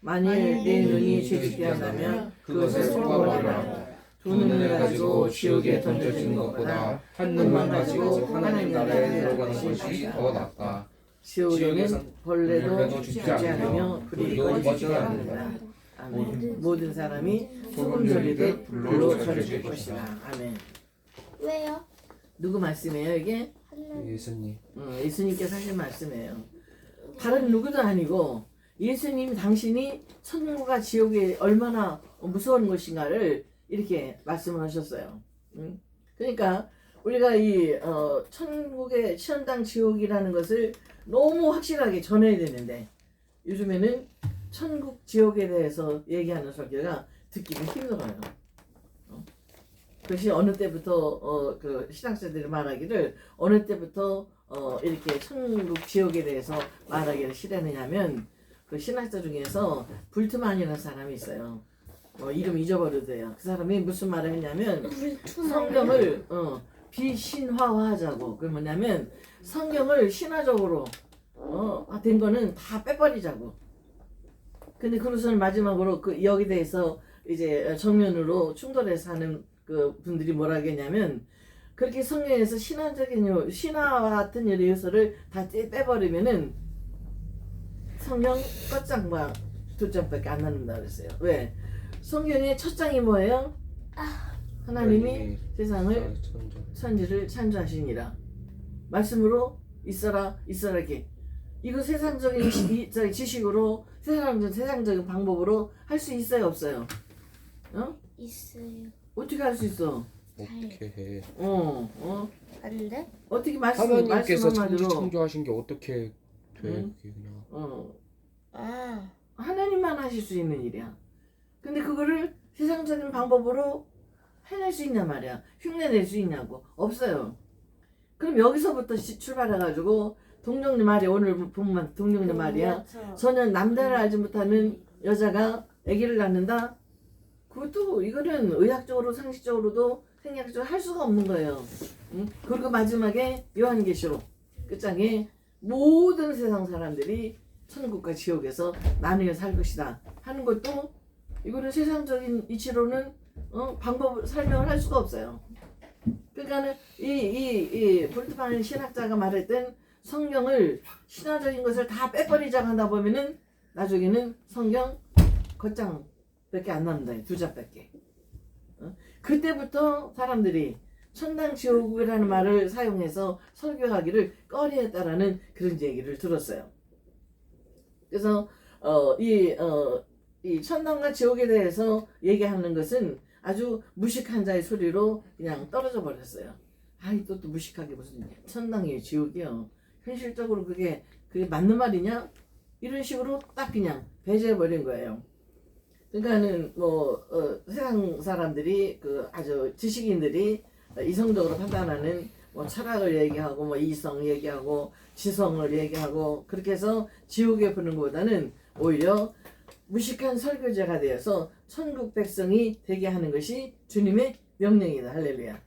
만일 내 눈이 죄짓게 한다면 그것을 뽑아버려라. 두 눈을 가지고 지옥에 던져지는 것보다 한 눈만 가지고 하나님 나라에 들어가는 것이 더 낫다. 지옥에는 벌레도 죽지 않으며 불이 꺼지지 않는다. 아멘. 모든 사람이 소금 절이듯 불로 절여질 것이다. 아멘. 왜요? 누구 말씀이에요 이게? 하나님. 예수님. 예수님께서 하신 말씀이에요. 다른 누구도 아니고 예수님 당신이 천국과 지옥이 얼마나 무서운 것인가를 이렇게 말씀을 하셨어요. 그러니까 우리가 이 천국의 천당 지옥이라는 것을 너무 확실하게 전해야 되는데 요즘에는 천국 지옥에 대해서 얘기하는 설교가 듣기가 힘들어요. 그것이 어느 때부터 그 신학자들이 말하기를 어느 때부터 이렇게 천국 지옥에 대해서 말하기를 싫어하느냐면 그 신학자 중에서 불트만이라는 사람이 있어요. 이름 잊어버려도 돼요. 그 사람이 무슨 말을 했냐면 성경을 비신화화하자고. 그게 뭐냐면 성경을 신화적으로 된 거는 다 빼버리자고. 근데 그로서는 마지막으로 그 여기 대해서 이제 정면으로 충돌해서 하는 그 분들이 뭐라 하겠냐면 그렇게 성경에서 신화와 같은 요소를 다 빼버리면은 성경 끝장과 두 장밖에 안 남는다 그랬어요. 왜? 성경의 첫 장이 뭐예요? 하나님이 세상을 천지를 창조하시니라. 말씀으로 있어라 이렇게. 이거 세상적인 지식으로 세상적인 방법으로 할 수 있어요 없어요? 있어요. 어떻게 할 수 있어? 어떻게 해? 안 돼? 어떻게 하나님께서 천지 말씀한마디로 창조하신 게 어떻게 돼? 응? 그게 그냥. 아. 하나님만 하실 수 있는 일이야. 근데 그거를 세상적인 방법으로 해낼 수 있냐 말이야. 흉내낼 수 있냐고. 없어요. 그럼 여기서부터 출발해가지고 동정녀 말이 오늘 본문 동정녀 말이야. 전혀 남자를 알지 못하는 여자가 아기를 낳는다. 그것도 이거는 의학적으로 상식적으로도 생리학적으로 할 수가 없는 거예요. 그리고 마지막에 요한계시록 끝장에 모든 세상 사람들이 천국과 지옥에서 나누어 살 것이다 하는 것도 이거는 세상적인 이치로는 방법 설명을 할 수가 없어요. 그러니까는 이 볼트만 신학자가 말했던 성경을 신화적인 것을 다 빼버리자고 한다 보면은 나중에는 성경 겉장밖에 안 남는다. 두 장밖에. 그때부터 사람들이 천당 지옥이라는 말을 사용해서 설교하기를 꺼려했다라는 그런 얘기를 들었어요. 그래서 이 천당과 지옥에 대해서 얘기하는 것은 아주 무식한 자의 소리로 그냥 떨어져 버렸어요. 아이 또 무식하게 무슨 천당이에요 지옥이요. 현실적으로 그게 맞는 말이냐? 이런 식으로 딱 그냥 배제해 버린 거예요. 그러니까는 세상 사람들이 아주 지식인들이 이성적으로 판단하는 철학을 얘기하고 이성 얘기하고 지성을 얘기하고 그렇게 해서 지옥에 보는 것보다는 오히려 무식한 설교자가 되어서 천국 백성이 되게 하는 것이 주님의 명령이다. 할렐루야.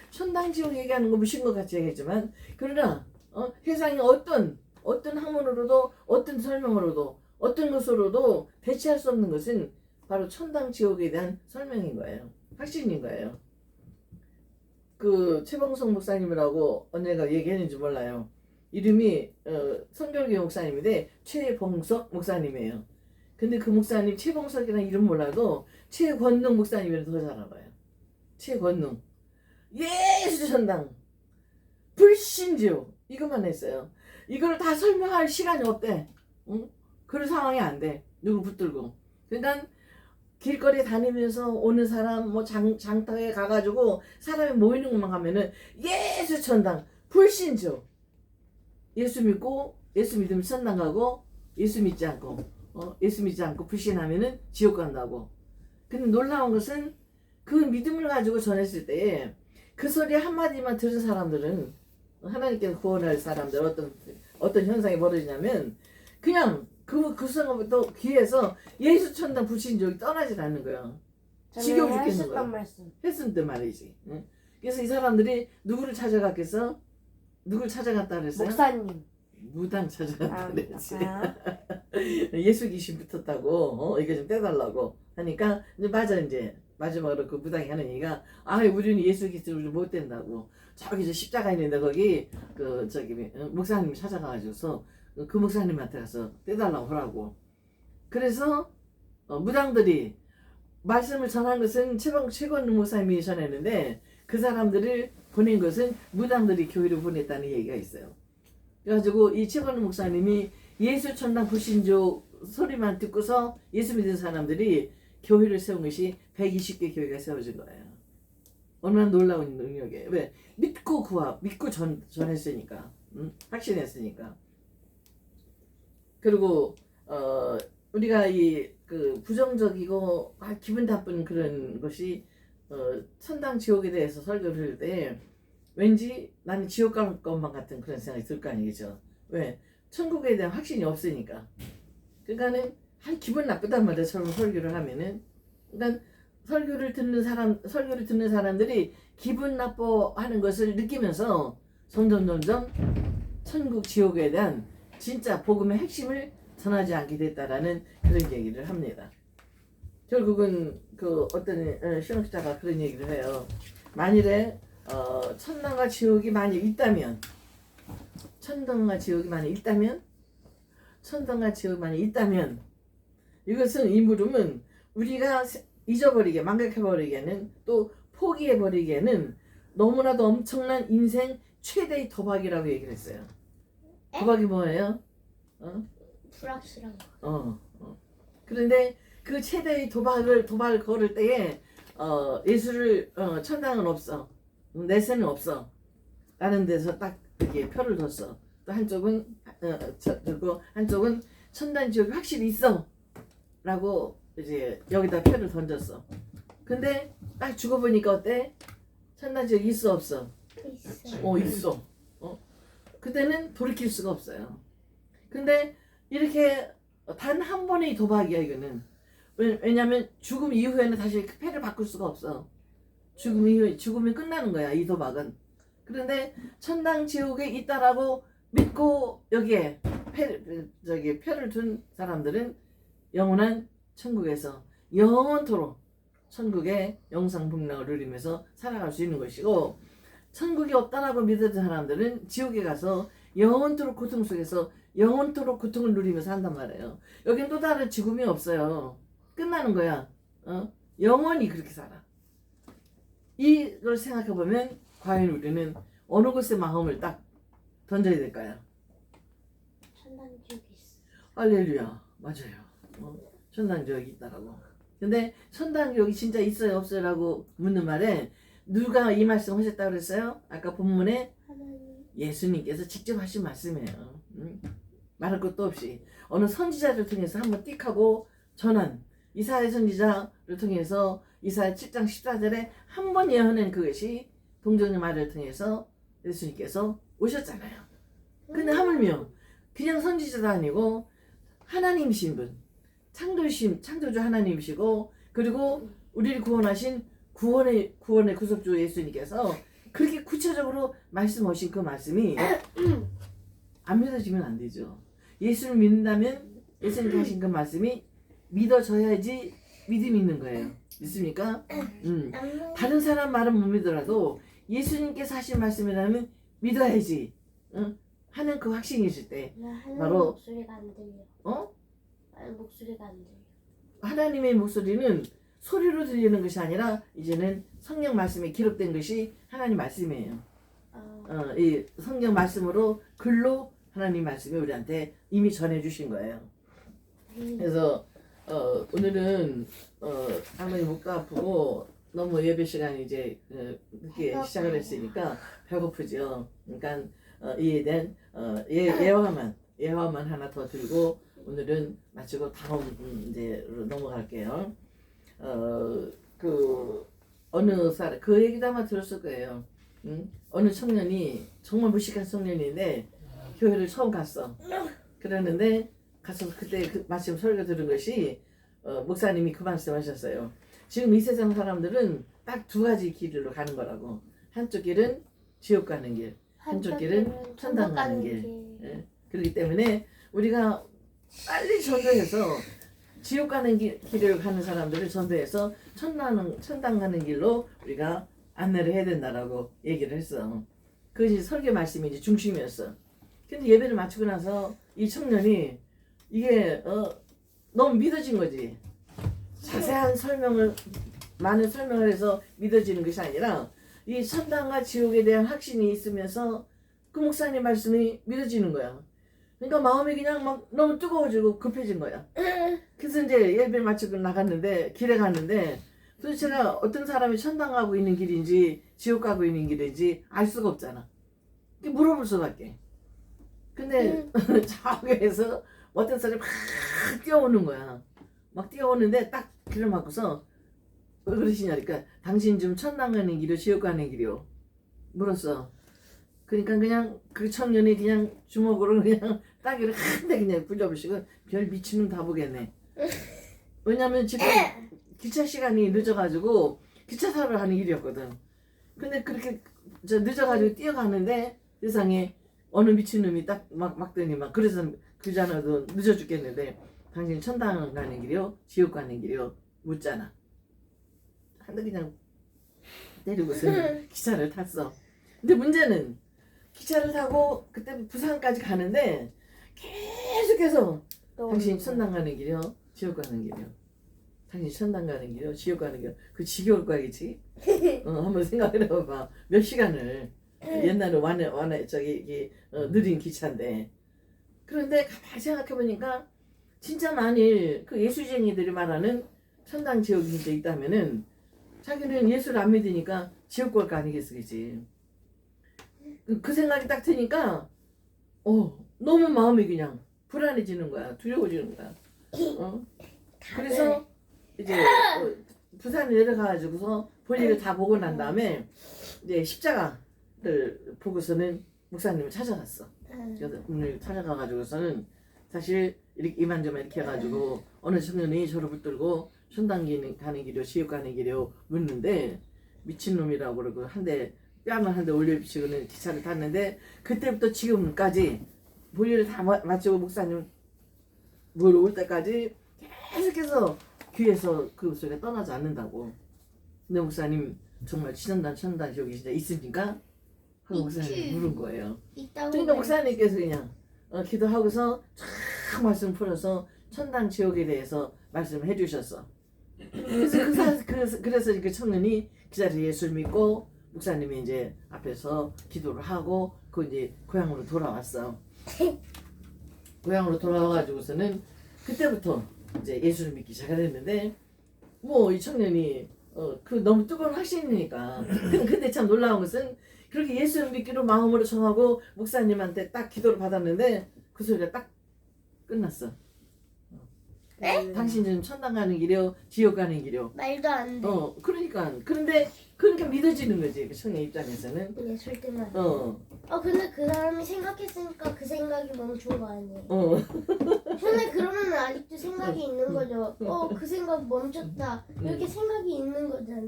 천당 지옥 얘기하는 거 무신 것 같이 얘기했지만 그러나 세상에 어떤 학문으로도 어떤 설명으로도 어떤 것으로도 대체할 수 없는 것은 바로 천당 지옥에 대한 설명인 거예요. 확신인 거예요. 그 최봉석 목사님이라고 언제가 얘기했는지 몰라요. 이름이 선결교 목사님인데 최봉석 목사님이에요. 근데 그 목사님 최봉석이라는 이름 몰라도 최권능 목사님이랑 더 잘 알아요. 최권능. 예수 천당 불신지옥 이것만 했어요. 이걸 다 설명할 시간이 없대. 응? 그런 상황이 안 돼. 누구 붙들고. 그러니까 길거리 다니면서 오는 사람 장터에 가가지고 사람이 모이는 것만 가면은 예수 천당 불신지옥. 예수 믿고 예수 믿으면 천당 가고 예수 믿지 않고 불신하면은 지옥 간다고. 근데 놀라운 것은 그 믿음을 가지고 전했을 때에 그 소리 한마디만 들은 사람들은 하나님께서 구원할 사람들 어떤 현상이 벌어지냐면 그냥 그 순간부터 귀에서 예수 천당 불신족이 떠나질 않는 거야. 지겨워 전에 죽겠는 거야. 하셨던 말씀. 했을 때 말이지. 응? 그래서 이 사람들이 누구를 찾아갔겠어? 누굴 찾아갔다 그랬어요? 목사님. 무당 찾아갔다 아, 그랬지. 아. 예수 귀신 붙었다고 이거 좀 떼달라고 하니까 이제 맞아 이제 마지막으로 그 무당이 하는 얘기가 우리는 예수 귀신을 못 뗀다고 저기 저 십자가 있는데 거기 그 저기 목사님이 찾아가가지고서 그 목사님한테 가서 떼달라고 하라고. 그래서 무당들이 말씀을 전한 것은 최건 목사님이 전했는데 그 사람들을 보낸 것은 무당들이 교회를 보냈다는 얘기가 있어요. 그래가지고 이 최건 목사님이 예수 천당 불신족 소리만 듣고서 예수 믿는 사람들이 교회를 세운 것이 120개 교회가 세워진 거예요. 얼마나 놀라운 능력이에요. 왜? 믿고 전했으니까. 확신했으니까. 그리고 우리가 이 그 부정적이고 기분 나쁜 그런 것이 천당 지옥에 대해서 설교를 할 때 왠지 나는 지옥 갈 것만 같은 그런 생각이 들 거 아니겠죠. 왜? 천국에 대한 확신이 없으니까. 그러니까는 기분 나쁘단 말이야처럼 설교를 하면은. 그러니까 설교를 듣는 사람들이 기분 나빠하는 것을 느끼면서 점점 천국 지옥에 대한 진짜 복음의 핵심을 전하지 않게 됐다라는 그런 얘기를 합니다. 결국은 그 어떤 신학자가 그런 얘기를 해요. 만일에 천당과 지옥이 만약 있다면 이것은 이 물음은 우리가 잊어버리게 망각해버리기에는 또 포기해버리기에는 너무나도 엄청난 인생 최대의 도박이라고 얘기를 했어요. 도박이 뭐예요? 불확실한 거. 그런데 그 최대의 도박을 걸을 때에 예수를 천당은 없어, 내세는 없어 라는 데서 딱 이렇게 표를 뒀어. 또 한쪽은 그리고 한쪽은 천당 지옥이 확실히 있어 라고 이제 여기다 표를 던졌어. 근데 딱 죽어보니까 어때? 천당 지옥이 있어 없어? 있어. 있어. 그때는 돌이킬 수가 없어요. 근데 이렇게 단 한 번의 도박이야 이거는. 왜냐면 죽음 이후에는 다시 패를 바꿀 수가 없어. 죽음 이후에 죽음이 끝나는 거야 이 도박은. 그런데 천당 지옥에 있다라고 믿고 여기에 표를 둔 사람들은 영원한 천국에서 영원토록 천국의 영상복락을 누리면서 살아갈 수 있는 것이고, 천국이 없다라고 믿었던 사람들은 지옥에 가서 영원토록 고통 속에서 영원토록 고통을 누리면서 한단 말이에요. 여긴 또 다른 죽음이 없어요. 끝나는 거야. 영원히 그렇게 살아. 이걸 생각해보면 과연 우리는 어느 곳에 마음을 딱 던져야 될까요? 천당 지옥이 있어. 할렐루야. 맞아요. 천당 지옥이 있다라고. 근데 천당 지옥이 진짜 있어요 없어요 라고 묻는 말에 누가 이 말씀 하셨다고 그랬어요? 아까 본문에 하나님. 예수님께서 직접 하신 말씀이에요. 말할 것도 없이 어느 선지자를 통해서 한번 띡 하고 전한 이사야 선지자를 통해서 이사야 7장 14절에 한 번 예언한 그것이 동정의 말을 통해서 예수님께서 오셨잖아요. 근데 하물며 그냥 선지자도 아니고 하나님이신 분, 창조주 하나님이시고, 그리고 우리를 구원하신 구원의 구속주 예수님께서 그렇게 구체적으로 말씀하신 그 말씀이 안 믿어지면 안 되죠. 예수를 믿는다면 예수님께 하신 그 말씀이 믿어져야지 믿음이 있는 거예요. 믿습니까? 다른 사람 말은 못 믿더라도 예수님께서 하신 말씀이라면 믿어야지 하는 그 확신이 있을 때 하나님 바로 목소리가 안 들려. 목소리가 안 들려. 하나님의 목소리는 소리로 들리는 것이 아니라 이제는 성경 말씀에 기록된 것이 하나님 말씀이에요. 이 성경 말씀으로 글로 하나님 말씀이 우리한테 이미 전해주신 거예요. 그래서 오늘은 할머니 목도 아프고 너무 예배 시간이 이제 늦게 시작을 했으니까 배고프죠. 그러니까 이에 대한 예화만 하나 더 들고 오늘은 마치고 다음 이제 넘어갈게요. 그 어느 사람 그 얘기도 아마 들었을 거예요. 어느 청년이 정말 무식한 청년인데 교회를 처음 갔어. 그러는데 가서 그때 그 마침 설교 들은 것이 목사님이 그 말씀하셨어요. 지금 이 세상 사람들은 딱 두 가지 길로 가는 거라고. 한쪽 길은 지옥 가는 길, 한쪽 길은 천당 가는 길. 예. 그렇기 때문에 우리가 빨리 전도해서 지옥 가는 길을 가는 사람들을 전도해서 천당 가는 길로 우리가 안내를 해야 된다라고 얘기를 했어. 그것이 설교 말씀이 이제 중심이었어. 근데 예배를 마치고 나서 이 청년이 이게 너무 믿어진 거지. 자세한 많은 설명을 해서 믿어지는 것이 아니라 이 천당과 지옥에 대한 확신이 있으면서 그 목사님 말씀이 믿어지는 거야. 그러니까 마음이 그냥 막 너무 뜨거워지고 급해진 거야. 그래서 이제 예배 마치고 나갔는데 길에 갔는데 도대체가 어떤 사람이 천당 가고 있는 길인지 지옥 가고 있는 길인지 알 수가 없잖아. 물어볼 수밖에. 근데 저기에서 어떤 사람이 막 뛰어오는 거야. 막 뛰어오는데 딱 길을 막고서 왜 그러시냐니까 당신 좀 천당 가는 길이요 지옥 가는 길이요 물었어. 그러니까 그냥 그 청년이 그냥 주먹으로 그냥 따기를 한대 그냥 굴려보시고 별 미친놈 다 보겠네. 왜냐면 지금 기차 시간이 늦어가지고 기차 타러 가는 길이었거든. 근데 그렇게 늦어가지고 뛰어가는데 세상에 어느 미친놈이 딱 막더니 막 그래서 그자나도 늦어 죽겠는데 당신 천당 가는 길이요 지옥 가는 길이요 묻잖아. 한대 그냥 때리고서 기차를 탔어. 근데 문제는 기차를 타고 그때 부산까지 가는데 계속해서 당신 천당 가는 길이요 지옥 가는 길이요 당신 천당 가는 길이요 지옥 가는 길이요 그 지겨울 거야 그치? 한번 생각을 해봐봐. 몇 시간을 옛날에 완해 저기 느린 기차인데 그런데 가만히 생각해보니까 진짜 만일 그 예수쟁이들이 말하는 천당 지옥이 진짜 있다면은 자기는 예수를 안 믿으니까 지옥 갈 거 아니겠어 그치? 그 생각이 딱 드니까 너무 마음이 그냥 불안해지는 거야. 두려워지는 거야. 그래서 이제 부산에 내려가가지고서 볼일을 다 보고 난 다음에 이제 십자가를 보고서는 목사님을 찾아갔어. 그래서 오늘 찾아가가지고서는 사실 이렇게 이만저만 이렇게 해가지고 어느 청년이 저를 붙들고 천당 가는 길이요 지옥 가는 길이요 묻는데 미친놈이라고 그러고 뺨을 한 대 올려붙이고는 기차를 탔는데 그때부터 지금까지 볼일을 다 마치고 목사님 올 때까지 계속해서 귀에서 그 소리가 떠나지 않는다고. 근데 목사님 정말 천당 지옥이 진짜 있습니까? 하고 목사님 물은 거예요. 그러니까 목사님께서 그냥 기도하고서 쫙 말씀 풀어서 천당 지옥에 대해서 말씀을 해주셨어. 그래서 그 청년이 기다려 예수를 믿고 목사님이 이제 앞에서 기도를 하고 그 이제 고향으로 돌아왔어. 고향으로 돌아와가지고서는 그때부터 이제 예수를 믿기 시작했는데 뭐 이 청년이 그 너무 뜨거운 확신이니까. 근데 참 놀라운 것은 그렇게 예수를 믿기로 마음으로 정하고 목사님한테 딱 기도를 받았는데 그 소리가 딱 끝났어. 당신은 천당 가는 길이요 지옥 가는 길이요. 말도 안 돼. 그런데 믿어지는 거지 그 청년 입장에서는. 예술 때만. 근데 그 사람이 생각했으니까 그 생각이 멈춘 거 아니에요? 근데 그러면 아직도 생각이 있는 거죠. 그 생각 멈췄다. 이렇게 생각이 있는 거잖아.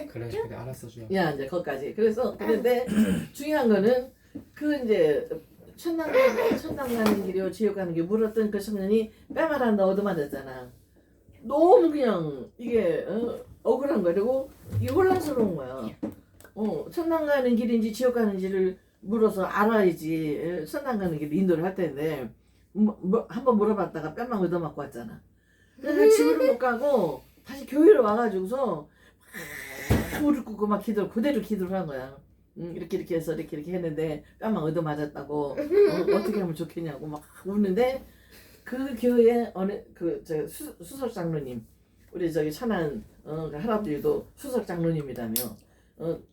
그래 맞죠? 그래 알았어 주야. 야 이제 거기까지. 그래서 그런데 중요한 거는 그 이제 천당 가는 길이요 지옥 가는 길 물었던 그 청년이 뺨을 하나 얻어맞았잖아. 너무 그냥 이게 억울한 거야. 그리고 이게 혼란스러운 거야. 천당 가는 길인지 지옥 가는 길을 물어서 알아야지 천당 가는 길을 인도를 할 텐데 한번 물어봤다가 뺨만 얻어맞고 왔잖아. 그래서 집으로 못 가고 다시 교회로 와가지고서 무릎 꿇고 막 그대로 기도를 한 거야. 이렇게 해서 이렇게 했는데 뺨만 얻어맞았다고 어떻게 하면 좋겠냐고 막 우는데 그 교회에 어느 저 수석 장로님 우리 저기 천안 그 할아버지도 수석 장로님이라며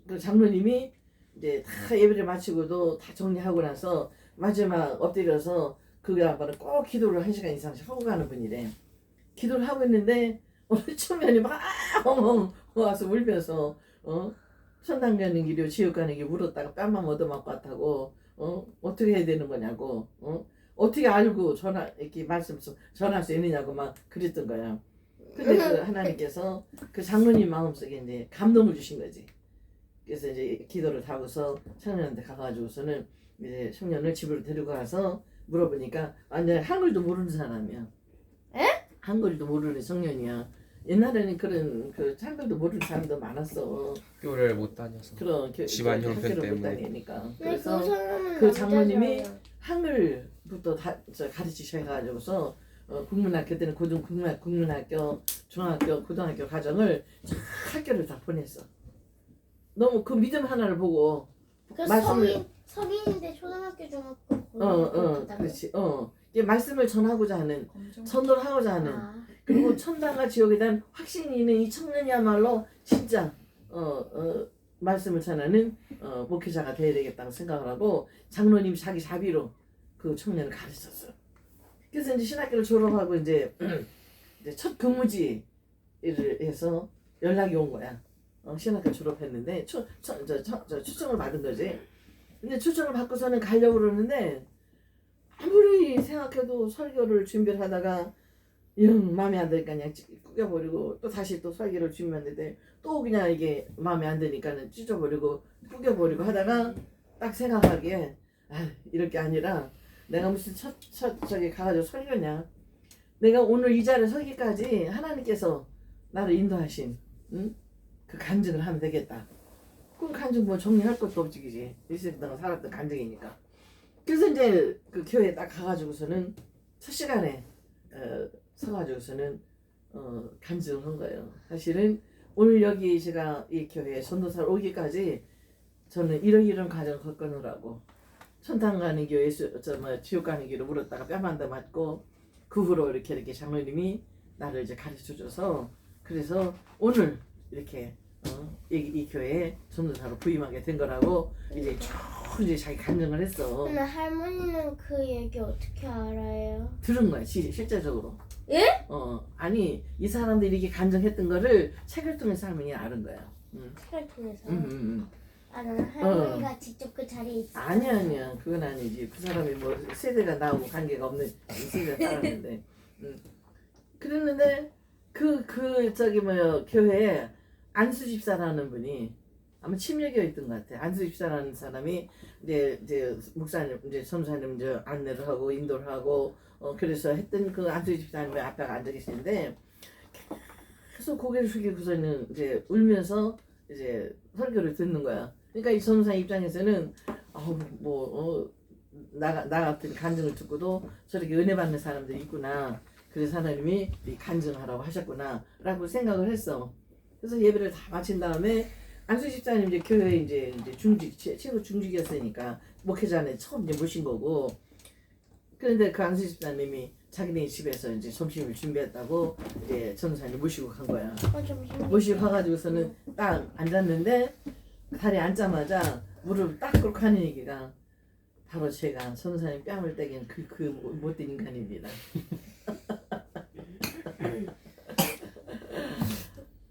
그 장로님이 이제 다 예배를 마치고도 다 정리하고 나서 마지막 엎드려서 그 양반은 꼭 기도를 1시간 이상씩 하고 가는 분이래. 기도를 하고 있는데 어느 청년이 막 와서 울면서 천당 가는 길이요 지옥 가는 길 물었다가 뺨만 얻어맞고 왔다고 어떻게 해야 되는 거냐고 어떻게 알고 이렇게 전할 수 있느냐고 막 그랬던 거야. 근데 그 하나님께서 그 장로님 마음속에 이제 감동을 주신 거지. 그래서 이제 기도를 하고서 청년한테 가가지고서는 이제 청년을 집으로 데리고 가서 물어보니까 내가 한글도 모르는 사람이야. 한글도 모르는 청년이야. 옛날에는 그런 그 한글도 모르는 사람도 많았어. 학교를 못 다녀서 그런 집안 형편 학교를 못 때문에. 다니니까. 근데 그 그래서 사람은 그 장모님이 남자잖아요. 한글부터 가르치셔가지고서 국민학교 때는 국민학교, 중학교, 고등학교 과정을 쫙 학교를 다 보냈어. 너무 그 믿음 하나를 보고 그 말씀을 성인인데 초등학교 중학교 고등학교 그렇지 이게 말씀을 전하고자 하는 검정 전도를 하고자 하는 그리고 천당과 지옥에 대한 확신이 있는 이 청년이야말로 진짜 말씀을 전하는 목회자가 되어야 되겠다고 생각을 하고 장로님이 자기 자비로 그 청년을 가르쳤어. 그래서 이제 신학교를 졸업하고 이제 첫 근무지를 해서 연락이 온 거야. 신학교 졸업했는데 초청을 받은 거지. 근데 초청을 받고서는 가려고 그러는데 아무리 생각해도 설교를 준비를 하다가 영 마음에 안 드니까 그냥 꾸겨버리고 또 다시 또 설교를 준비했는데 또 그냥 이게 마음에 안 드니까는 찢어버리고 꾸겨버리고 하다가 딱 생각하기에 이럴 게 아니라 내가 무슨 저기 가가지고 설교냐. 내가 오늘 이 자리에 서기까지 하나님께서 나를 인도하신 그 간증을 하면 되겠다. 그럼 간증 뭐 정리할 것도 없지 그지. 이세상 살았던 간증이니까. 그래서 이제 그 교회에 딱 가가지고서는 첫 시간에 서가지고서는 간증을 한 거예요. 사실은 오늘 여기 제가 이 교회에 전도사를 오기까지 저는 이런 과정을 겪어놓으라고 천당 가는 교회 지옥 가는 길을 물었다가 뺨 한 대 맞고 그 후로 이렇게 장로님이 나를 이제 가르쳐줘서 그래서 오늘 이렇게 이 교회에 전도사로 부임하게 된 거라고 이제 쭉 이제 자기 간증을 했어. 근데 할머니는 그 얘기 어떻게 알아요? 들은 거야 실제적으로. 예? 아니 이 사람들이 이렇게 간증했던 거를 책을 통해서 할머니 아는 거야. 책을 통해서. 나는 어. 할머니가 직접 그 자리에 있어. 아니야 그건 아니지. 그 사람이 뭐 세대가 나하고 관계가 없는 세대가 살았는데. 그랬는데 그 저기 교회에 안수 집사라는 분이 아마 침례교에 있던 것 같아. 안수 집사라는 사람이 이제 목사님 이제 선사님 이제 안내를 하고 인도를 하고 그래서 했던 그 안수 집사님이 앞에 앉아 계시는데 계속 고개를 숙이고서는 이제 울면서 이제 설교를 듣는 거야. 그러니까 이 선사 입장에서는 나 같은 간증을 듣고도 저렇게 은혜 받는 사람들이 있구나. 그래서 하나님이 이 간증하라고 하셨구나라고 생각을 했어. 그래서 예배를 다 마친 다음에 안수 집사님 이제 교회 이제 최고 중직이었으니까 목회자는 처음 이제 모신 거고. 그런데 그 안수 집사님이 자기네 집에서 이제 점심을 준비했다고 이제 전도사님 모시고 간 거야. 모시고 가가지고서는 딱 앉았는데 다리에 앉자마자 무릎 딱 꿇고 하는 얘기가 바로 제가 전도사님 뺨을 때긴 그 못된 인간입니다.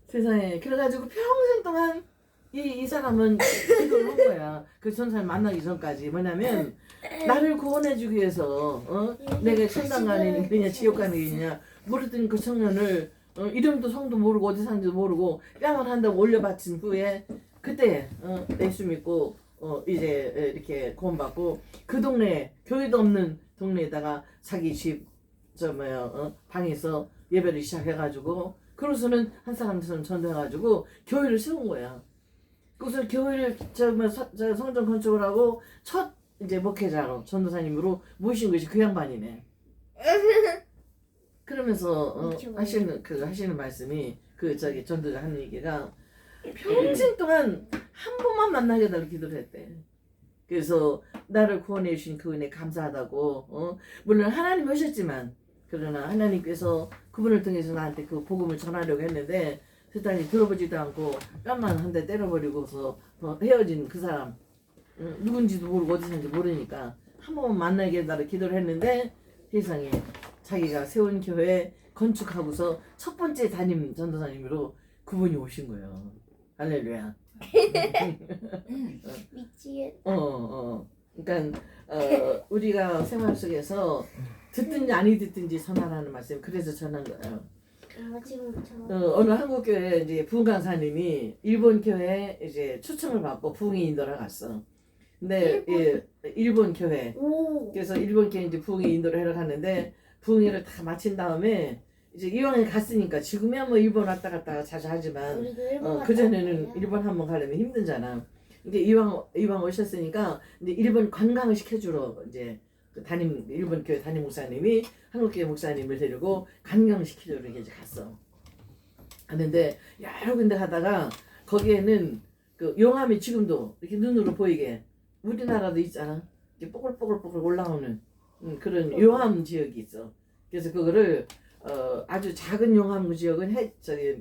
세상에. 그래가지고 평생 동안 이 사람은 기도를 한 거야. 그 전사님 만나기 전까지. 뭐냐면 나를 구원해주기 위해서 내가 천당 가는 길이냐 지옥 가는 길이냐 모르던 그 청년을 이름도 성도 모르고 어디 사는지도 모르고 뺨을 한다고 올려바친 후에 그때 예수 믿고 이제 이렇게 구원받고 그 동네 교회도 없는 동네에다가 자기 집 방에서 예배를 시작해가지고 그러고서는 한 사람들은 전도해가지고 교회를 세운 거야. 그래서 교회를 성전 건축을 하고 첫 이제 목회자로 전도사님으로 모신 것이 그 양반이네. 그러면서 하시는 말씀이 전도자 하는 얘기가 평생 동안 한 번만 만나게 해달라고 기도를 했대. 그래서 나를 구원해 주신 그 은혜 감사하다고. 물론 하나님 오셨지만 그러나 하나님께서 그분을 통해서 나한테 그 복음을 전하려고 했는데 세상이 들어보지도 않고 뺨만 한 대 때려버리고서 헤어진 그 사람 누군지도 모르고 어디 사는지 모르니까 한 번만 만나게 해달라고 기도를 했는데 세상에 자기가 세운 교회 건축하고서 첫 번째 담임 전도사님으로 그분이 오신 거예요. 할렐루야. 미치겠다. 그러니까 우리가 생활 속에서 듣든지 아니 듣든지 전하라는 말씀. 그래서 전한 거예요. 지금 어느 한국 교회 이제 부흥 강사님이 일본 교회 이제 초청을 받고 부흥 인도를 갔어. 근데 일본 교회. 오. 그래서 일본 교회 이제 부흥 인도를 하러 갔는데 부흥회를 다 마친 다음에 이제 이왕에 갔으니까 지금이야 뭐 일본 왔다 갔다 자주 하지만 우리도 일본 그 전에는 갔다 일본 한번 가려면 힘들잖아. 근데 이왕 오셨으니까 이제 일본 관광을 시켜주러 이제 그 일본 교회 담임 목사님이 한국 교회 목사님을 데리고 관광 시켜주러 이제 갔어. 갔는데 여러 군데 가다가 거기에는 그 용암이 지금도 이렇게 눈으로 보이게 우리나라도 있잖아. 이렇게 뽀글뽀글뽀글 올라오는 그런 용암 지역이 있어. 그래서 그거를 아주 작은 용암 지역은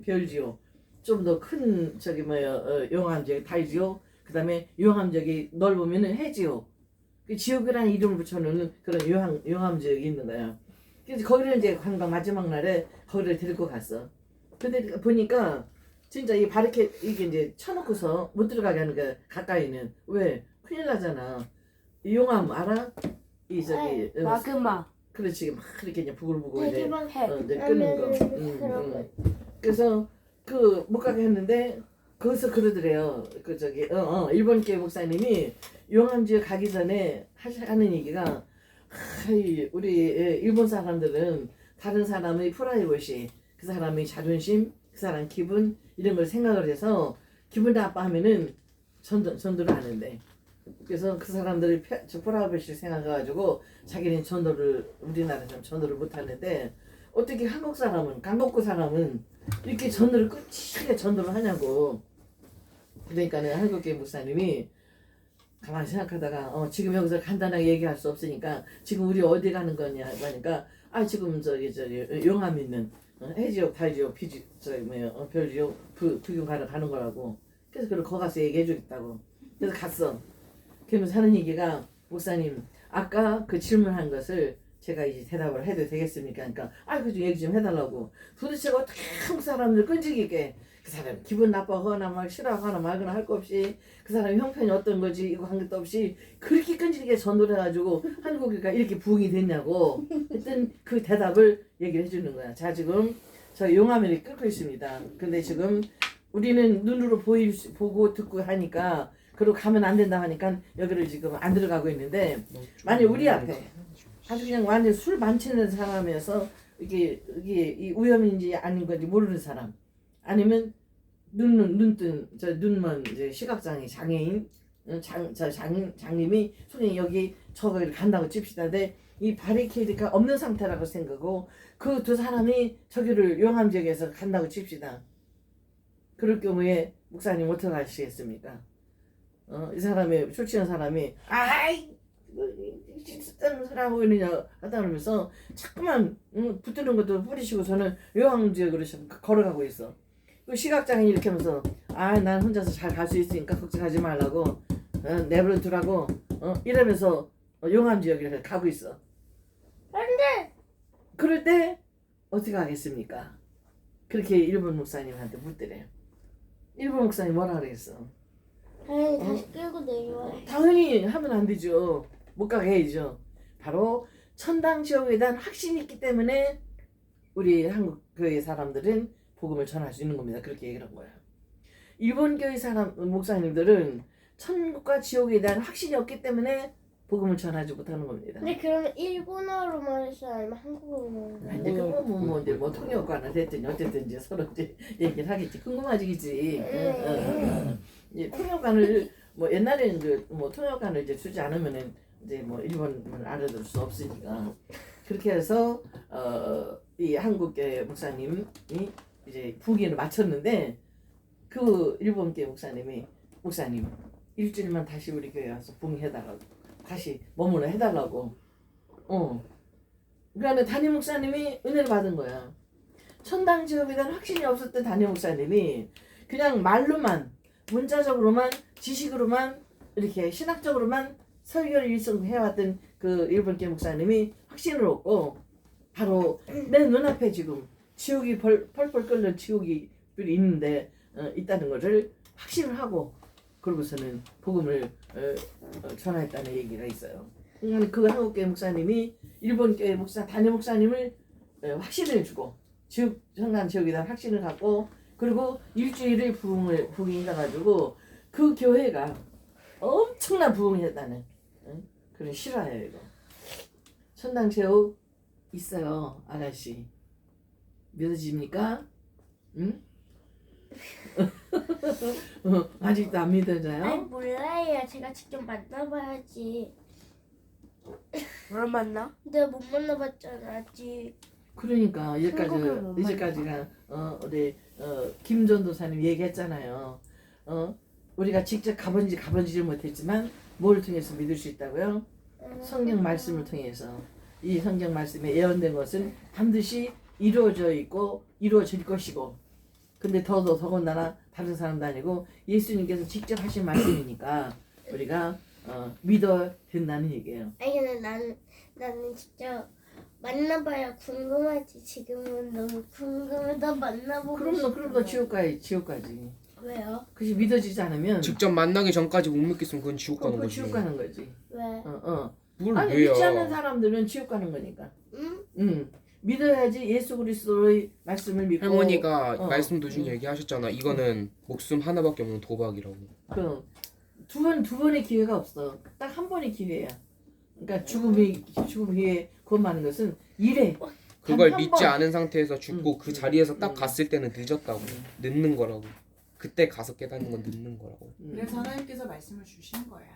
별지역, 좀 더 큰 용암 지역 달지역, 그다음에 용암 지역이 넓으면은 해지역. 그 지역이라는 이름을 붙여놓는 그런 용암 지역이 있는 거야. 그래서 거기를 이제 관광 마지막 날에 거기를 데리고 갔어. 근데 보니까 진짜 이 바리케 이게 이제 쳐놓고서 못 들어가게 하는 거야. 가까이는 왜 큰일 나잖아. 이 용암 알아? 이 저기 마그마. 그렇지 막 이렇게 이제 부글부글 이제 대기만 해. 이제 끄는 거. 그런 거. 그래서 그 못 가게 했는데 거기서 그러더래요. 그 저기 일본 교회 목사님이 용암지에 가기 전에 하는 얘기가 우리 일본 사람들은 다른 사람의 프라이버시, 그 사람의 자존심, 그 사람 기분 이런 걸 생각을 해서 기분 나빠하면은 전도를 하는데. 그래서 그 사람들이 프라이버시 생각해가지고 자기는 우리나라처럼 전도를 못하는데 어떻게 한국 사람은 강북구 사람은 이렇게 전도를 끝이게 전도를 하냐고. 그러니까는 한국교회 목사님이 가만히 생각하다가 지금 여기서 간단하게 얘기할 수 없으니까 지금 우리 어디 가는 거냐 하니까 지금 저기 용암 있는 해지역, 달지역, 별지역 구경 가는 거라고. 그래서 그걸 거기 가서 얘기해 주겠다고. 그래서 갔어. 그러면서 하는 얘기가 목사님 아까 그 질문한 것을 제가 이제 대답을 해도 되겠습니까? 그러니까 그 좀 얘기 좀 해달라고. 도대체 어떻게 한국 사람들 끈질기게 그 사람 기분 나빠하거나 막 싫어하거나 말거나 할 거 없이 그 사람 형편이 어떤 거지 이거 한 것도 없이 그렇게 끈질기게 전도를 해가지고 한국이가 이렇게 부흥이 됐냐고 했던 그 대답을 얘기를 해주는 거야. 자 지금 저 용암을 끓고 있습니다. 근데 지금 우리는 눈으로 보고 듣고 하니까 그리고 가면 안 된다 하니까 여기를 지금 안 들어가고 있는데 만약 우리 앞에 아주 그냥 완전 술 만취는 사람이어서 이게 이 위험인지 아닌 건지 모르는 사람 아니면 눈먼 이제 시각장애 장애인 장님이 손이 여기 저기를 간다고 칩시다. 근데 이 바리케이드가 없는 상태라고 생각하고 그 두 사람이 저기를 용암 지역에서 간다고 칩시다. 그럴 경우에 목사님 어떻게 하시겠습니까? 이 사람이 술 취한 사람이 쓸데없는 소리 하고 있느냐 하다 그러면서 자꾸만 붙드는 것도 뿌리시고 저는 요항지역으로 걸어가고 있어. 그 시각장애인 이렇게 하면서 난 혼자서 잘 갈 수 있으니까 걱정하지 말라고 내버려 두라고 이러면서 용암지역에 가고 있어. 안돼. 그럴 때 어떻게 하겠습니까? 그렇게 일본 목사님한테 묻더래요. 일본 목사님 뭐라 그랬어? 다시 끌고 내려와. 당연히 하면 안 되죠. 못 가게 해야죠. 바로 천당 지옥에 대한 확신이 있기 때문에 우리 한국 교회 사람들은 복음을 전할 수 있는 겁니다. 그렇게 얘기를 한 거예요. 일본 교회 목사님들은 천국과 지옥에 대한 확신이 없기 때문에 복음을 전하지 못하는 겁니다. 근데 그러면 일본어로만 했어 아니면 한국어로만? 이제 뭐 통역관을 됐든지 어쨌든지 서로 이제 얘기를 하겠지. 궁금하지겠지. 예, 통역관을 뭐 옛날에는 뭐 통역관을 이제 주지 않으면은 이제 뭐 일본을 알아들을 수 없으니까 그렇게 해서 이 한국계 목사님이 이제 부기를 마쳤는데 그 일본계 목사님 일주일만 다시 우리 교회 와서 부흥해달라고 다시 머무러 해달라고. 그러니까 담임 목사님이 은혜를 받은 거야. 천당 지옥에 대한 확신이 없었던 담임 목사님이 그냥 말로만 문자적으로만 지식으로만 이렇게 신학적으로만 설교를 일성해왔던 그 일본계 목사님이 확신을 얻고 바로 내 눈앞에 지금 지옥이 펄펄 끓는 지옥이 있는데 있다는 것을 확신을 하고 그러고서는 복음을 전했다는 얘기가 있어요. 그러니까 그 한국교회 목사님이 일본 교회 담임 목사님을 확신을 주고 성난 지역에 대한 확신을 갖고 그리고 일주일을 부흥이 가가지고 그 교회가 엄청난 부흥이 했다는 그런 실화예요. 이거 천당체육 있어요. 아가씨 믿어집니까? 응? 아직도 안 믿어져요? 아니 몰라요. 제가 직접 만나봐야지. 뭘 만나? 내가 못 만나봤잖아 아직. 그러니까 한국을 못 이제까지가 우리 김 전도사님 얘기했잖아요. 우리가 직접 가본지를 못했지만 뭘 통해서 믿을 수 있다고요? 성경 말씀을 통해서 이 성경 말씀에 예언된 것은 반드시 이루어져 있고 이루어질 것이고 근데 더군다나 다른 사람도 아니고 예수님께서 직접 하신 말씀이니까 우리가 믿어야 된다는 얘기예요. 아니 근데 나는 진짜 만나봐야 궁금하지. 지금은 너무 궁금해. 나 만나보고 싶어. 그럼 너 지옥까지. 왜요? 그것이 믿어지지 않으면 직접 만나기 전까지 못 믿겠으면 그건 지옥 가는 거지. 지옥 가는 거지. 왜? 뭘 아니 왜요? 믿지 않는 사람들은 지옥 가는 거니까. 응? 믿어야지 예수 그리스도의 말씀을 믿고. 할머니가 말씀 도중에 얘기하셨잖아. 이거는 목숨 하나밖에 없는 도박이라고. 그럼 두 번의 기회가 없어. 딱 한 번의 기회야. 그러니까 죽음 후에 구원하는 것은 이래. 그걸 한 믿지 번. 않은 상태에서 죽고 그 자리에서 딱 갔을 때는 늦었다고. 늦는 거라고. 그때 가서 깨닫는 건 늦는 거라고. 그래서 하나님께서 말씀을 주신 거야.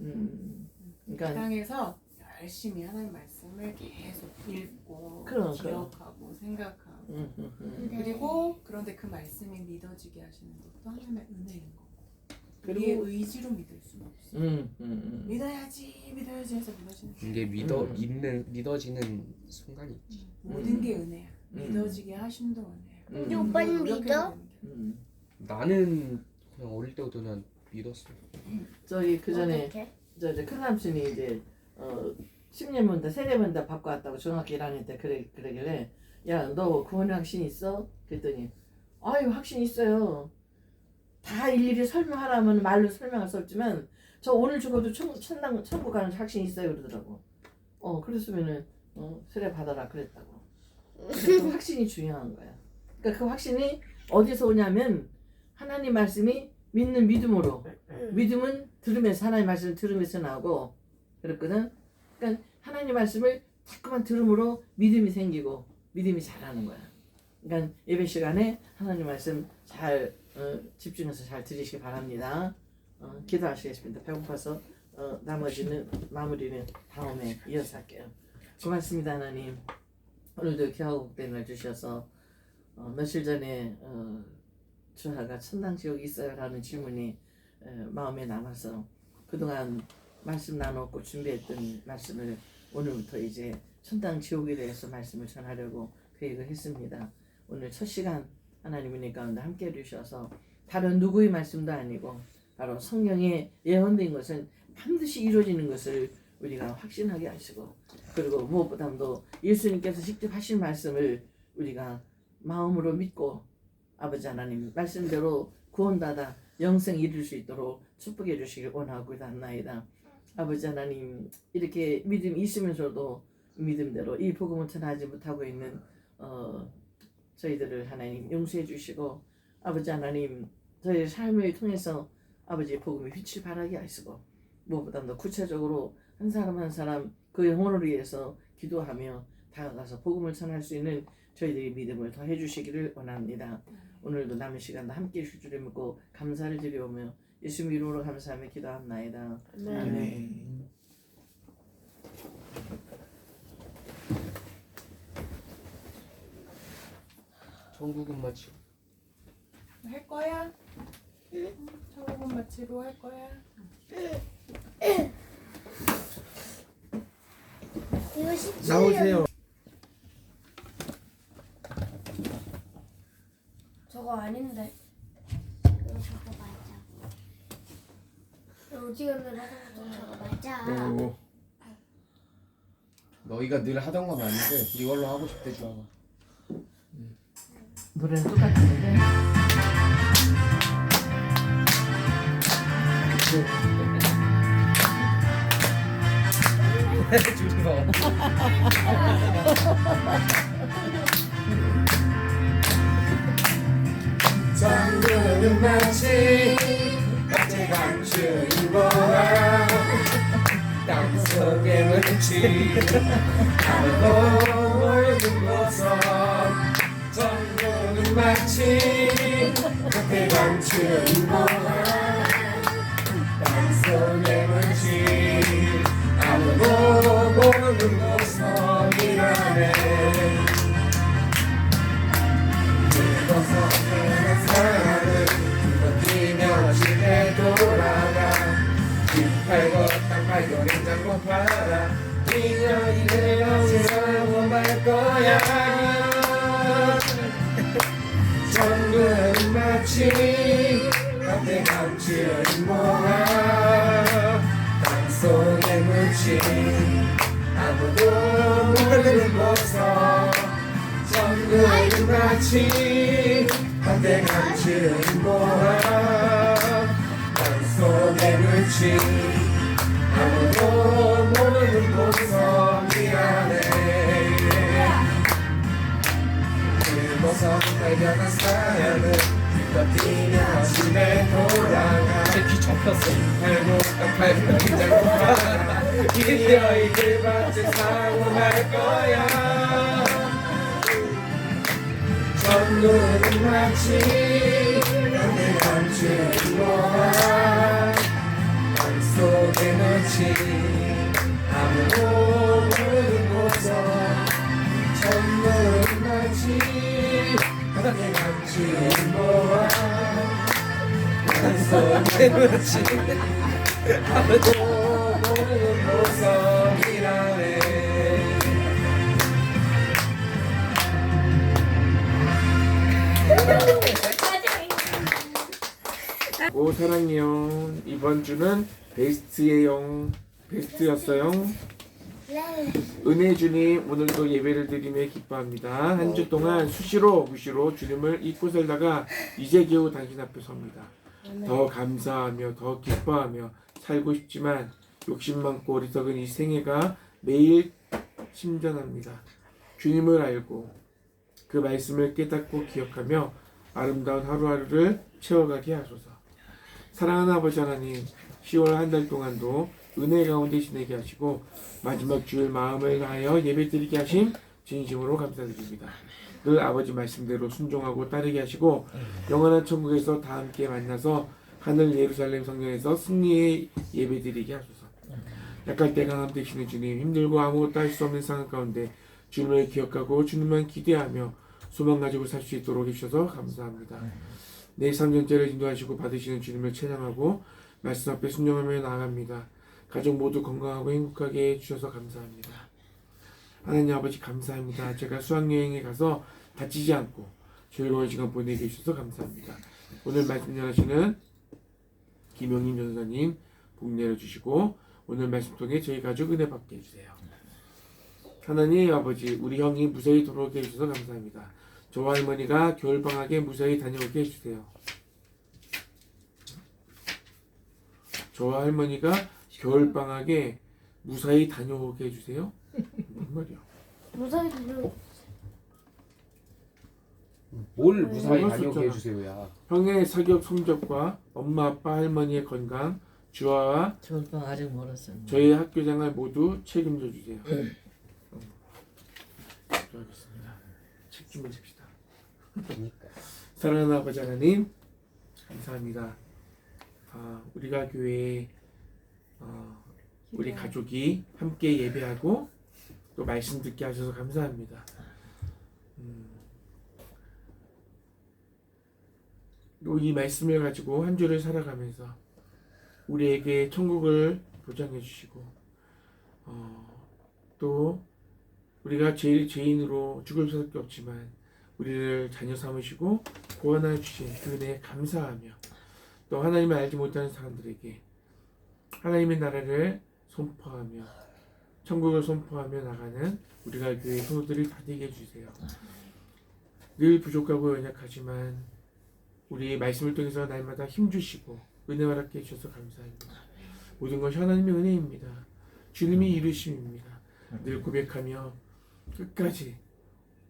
이 그러니까 땅에서 열심히 하나님 말씀을 계속 읽고 그럼. 기억하고 생각하고 네. 그리고 그런데 그 말씀이 믿어지게 하시는 것도 하나님의 은혜인 거고 그리고- 우리의 의지로 믿을 수는 없어. 믿어야지 해서 믿어지는 거야. 이게 믿어지는 순간이 있지. 모든 게 은혜야. 믿어지게 하심도 은혜야. 근데 오빠는 믿어? 나는 그냥 어릴 때부터 그냥 믿었어. 저기 그 전에 어떻게? 저 큰 삼촌이 이제 10년 다 세례 다 받고 왔다고 중학교 1학년 때 그러길래 야 너 구원 확신 있어? 그랬더니 아유 확신 있어요. 다 일일이 설명하라면 말로 설명할 수 없지만 저 오늘 죽어도 천국 가는 확신이 있어요 그러더라고. 그랬으면은 세례 받아라 그랬다고. 그 확신이 중요한 거야. 그러니까 그 확신이 어디서 오냐면 하나님 말씀이 믿는 믿음으로. 믿음은 들으면서 하나님 말씀을 들으면서 나오고 그랬거든. 그러니까 하나님 말씀을 자꾸만 들음으로 믿음이 생기고 믿음이 자라는 거야. 그러니까 예배 시간에 하나님 말씀 잘 집중해서 잘 들으시기 바랍니다. 기도하시겠습니다. 배고파서 나머지는 마무리는 다음에 이어서 할게요. 고맙습니다 하나님. 오늘도 겨우복된 날 주셔서 며칠 전에 주하가 천당 지옥이 있어요? 라는 질문이 마음에 남아서 그동안 말씀 나눴고 준비했던 말씀을 오늘부터 이제 천당 지옥에 대해서 말씀을 전하려고 계획을 했습니다. 오늘 첫 시간 하나님 은혜 가운데 함께 해주셔서 다른 누구의 말씀도 아니고 바로 성경에 예언된 것은 반드시 이루어지는 것을 우리가 확신하게 하시고 그리고 무엇보다도 예수님께서 직접 하신 말씀을 우리가 마음으로 믿고 아버지 하나님 말씀대로 구원받아 영생 이룰 수 있도록 축복해 주시길 원하고 있나이다. 아버지 하나님 이렇게 믿음이 있으면서도 믿음대로 이 복음을 전하지 못하고 있는 저희들을 하나님 용서해 주시고 아버지 하나님 저희의 삶을 통해서 아버지의 복음이 빛을 발하게 하시고 무엇보다 더 구체적으로 한 사람 한 사람 그 영혼을 위해서 기도하며 다가가서 복음을 전할 수 있는 저희들의 믿음을 더해 주시기를 원합니다. 오늘도 남은 시간도 함께 해주실 줄 믿고 감사를 드리오며 예수님 이름으로 감사하며 기도합나이다. 아멘. 천국은 마치 할 거야? 천국은 마치고 할 거야? 이거 17년 나오세요. 저거 아닌데. 저거 맞아. 어지간들 하던 거 저거 맞아. 오. 너희가 늘 하던 건 아닌데 이걸로 하고 싶대 주아가. 노래는 똑같은데 정글은 마치 마치 감추인 거야 땅속에 묻힌 아무도 모르는 곳서 정글은 마치 마치 감추인 거야 땅속에 묻힌 아무도 모르는 곳서 미안해 사랑은 뛰며 집에 돌아가 집 팔고 땅 팔고 냉장고 팔아 네가 이래서 사고 말 거야 전부는 마치 겉에 감추인 모아 땅속에 묻힌 아무도 모르는 곳서 전부는 마치 한대 감추인 모아 땅속에 묻힌 아무도 모르는 곳서 미안해 그곳서 발견한 사연은 뛰며 집에 돌아가 귀 접혔어. 팔고 땅 팔고 냉장고 팔아 기려 이길 받지 사고 말 거야 전부는 마치 한대 감추인 거야 땅속에 묻힌 아무도 모르는 곳서 전부는 마치 한대 감추인 거야 땅속에 묻힌 아무도 모르는 곳서 미안해 오 사랑해요. 이번 주는 베스트였어요. 네. 은혜 주님 오늘도 예배를 드리며 기뻐합니다. 한 주 동안 수시로 무시로 주님을 잊고 살다가 이제 겨우 당신 앞에 섭니다. 더 감사하며 더 기뻐하며 살고 싶지만 욕심 많고 어리석은 이 생애가 매일 심전합니다. 주님을 알고 그 말씀을 깨닫고 기억하며 아름다운 하루하루를 채워가게 하소서. 사랑하는 아버지 하나님, 10월 한 달 동안도 은혜 가운데 지내게 하시고 마지막 주일 마음을 다하여 예배드리게 하심 진심으로 감사드립니다. 늘 아버지 말씀대로 순종하고 따르게 하시고 영원한 천국에서 다 함께 만나서 하늘 예루살렘 성령에서 승리의 예배드리게 하소서. 약할 때 강함 되시는 주님, 힘들고 아무것도 할 수 없는 상황 가운데 주님을 기억하고 주님만 기대하며 소망 가지고 살 수 있도록 해주셔서 감사합니다. 내 3년째를 인도하시고 받으시는 주님을 찬양하고 말씀 앞에 순종하며 나아갑니다. 가족 모두 건강하고 행복하게 해주셔서 감사합니다. 하나님 아버지 감사합니다. 제가 수학여행에 가서 다치지 않고 즐거운 시간 보내게 해주셔서 감사합니다. 오늘 말씀 전하시는 김영임 전사님 복 내려주시고 오늘 말씀 통해 저희 가족 은혜 받게 해주세요. 하나님 아버지 우리 형이 무사히 돌아오게 해주셔서 감사합니다. 저와 할머니가 겨울방학에 무사히 다녀오게 해주세요. 저와 할머니가 겨울방학에 무사히 다녀오게 해주세요. 뭔 말이야? 무사히 다녀. 뭘 무사히 네. 다녀오게 해주세요야. 형의 사격 성적과 엄마 아빠 할머니의 건강 주아와 겨울방 아직 멀었어요. 저희 학교장을 모두 책임져 주세요. 알겠습니다. 책임을 집시다. 그러니까. 사랑하는 아버지 하나님 감사합니다. 우리가 교회에 우리 가족이 함께 예배하고 또 말씀 듣게 하셔서 감사합니다. 또 이 말씀을 가지고 한 주를 살아가면서 우리에게 천국을 보장해 주시고 또 우리가 제일 죄인으로 죽을 수밖에 없지만 우리를 자녀 삼으시고 구원하여 주신 그 은혜에 감사하며 또 하나님을 알지 못하는 사람들에게 하나님의 나라를 선포하며 천국을 선포하며 나가는 우리가 교회 성도들이 다 되게 해주세요. 늘 부족하고 연약하지만 우리의 말씀을 통해서 날마다 힘주시고 은혜 허락해 주셔서 감사합니다. 모든 것이 하나님의 은혜입니다. 주님이 이루심입니다. 늘 고백하며 끝까지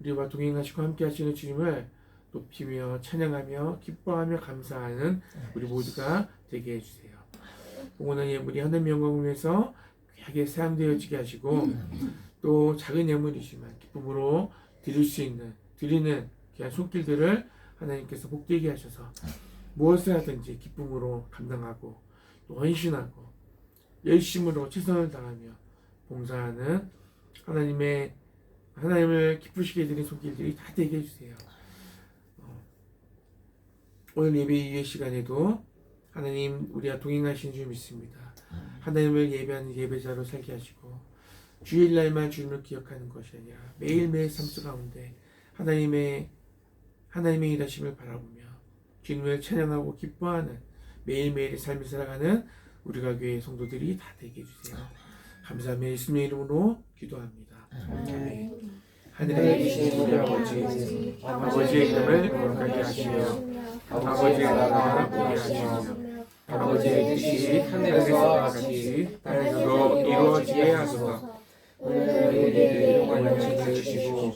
우리와 동행하시고 함께 하시는 주님을 높이며 찬양하며 기뻐하며 감사하는 우리 모두가 되게 해주세요. 공헌한 예물이 하나님의 영광을 위해서 귀하게 사용되어지게 하시고 또 작은 예물이지만 기쁨으로 드리는 귀한 손길들을 하나님께서 복되게 하셔서 무엇을 하든지 기쁨으로 감당하고 또 헌신하고 열심으로 최선을 다하며 봉사하는 하나님을 기쁘시게 해드린 손길들이 다 되게 해주세요. 오늘 예배 이후의 시간에도 하나님 우리와 동행하신 줄 믿습니다. 하나님을 예배하는 예배자로 살게 하시고 주일날만 주님을 기억하는 것이 아니라 매일매일 삶 가운데 하나님의 일하심을 바라보며 주님을 찬양하고 기뻐하는 매일매일의 삶을 살아가는 우리가 교회의 성도들이 다 되게 해주세요. 감사하며 예수님의 이름으로 기도합니다. 아멘. 하늘에 계신 우리 아버지의 이름을 거룩하게 하시며 아버지의 나라가 오게 하시며 아버지의 뜻이 하늘에서와 같이 땅에서도 이루어지게 하소서. 오늘 우리에게 일용할 양식을 주시고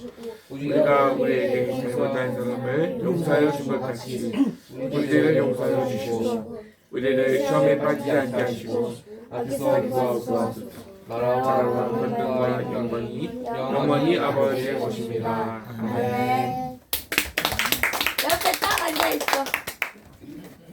우리가 우리에게 잘못한 사람을 용서하여 준 것 같이 우리를 용서하여 주시고 우리를 시험에 빠지지 않게 하시고 악에서 구하소서. 나라와 권능과 영광이 아버지의 것입니다. 아멘. 옆에 딱 앉아있어.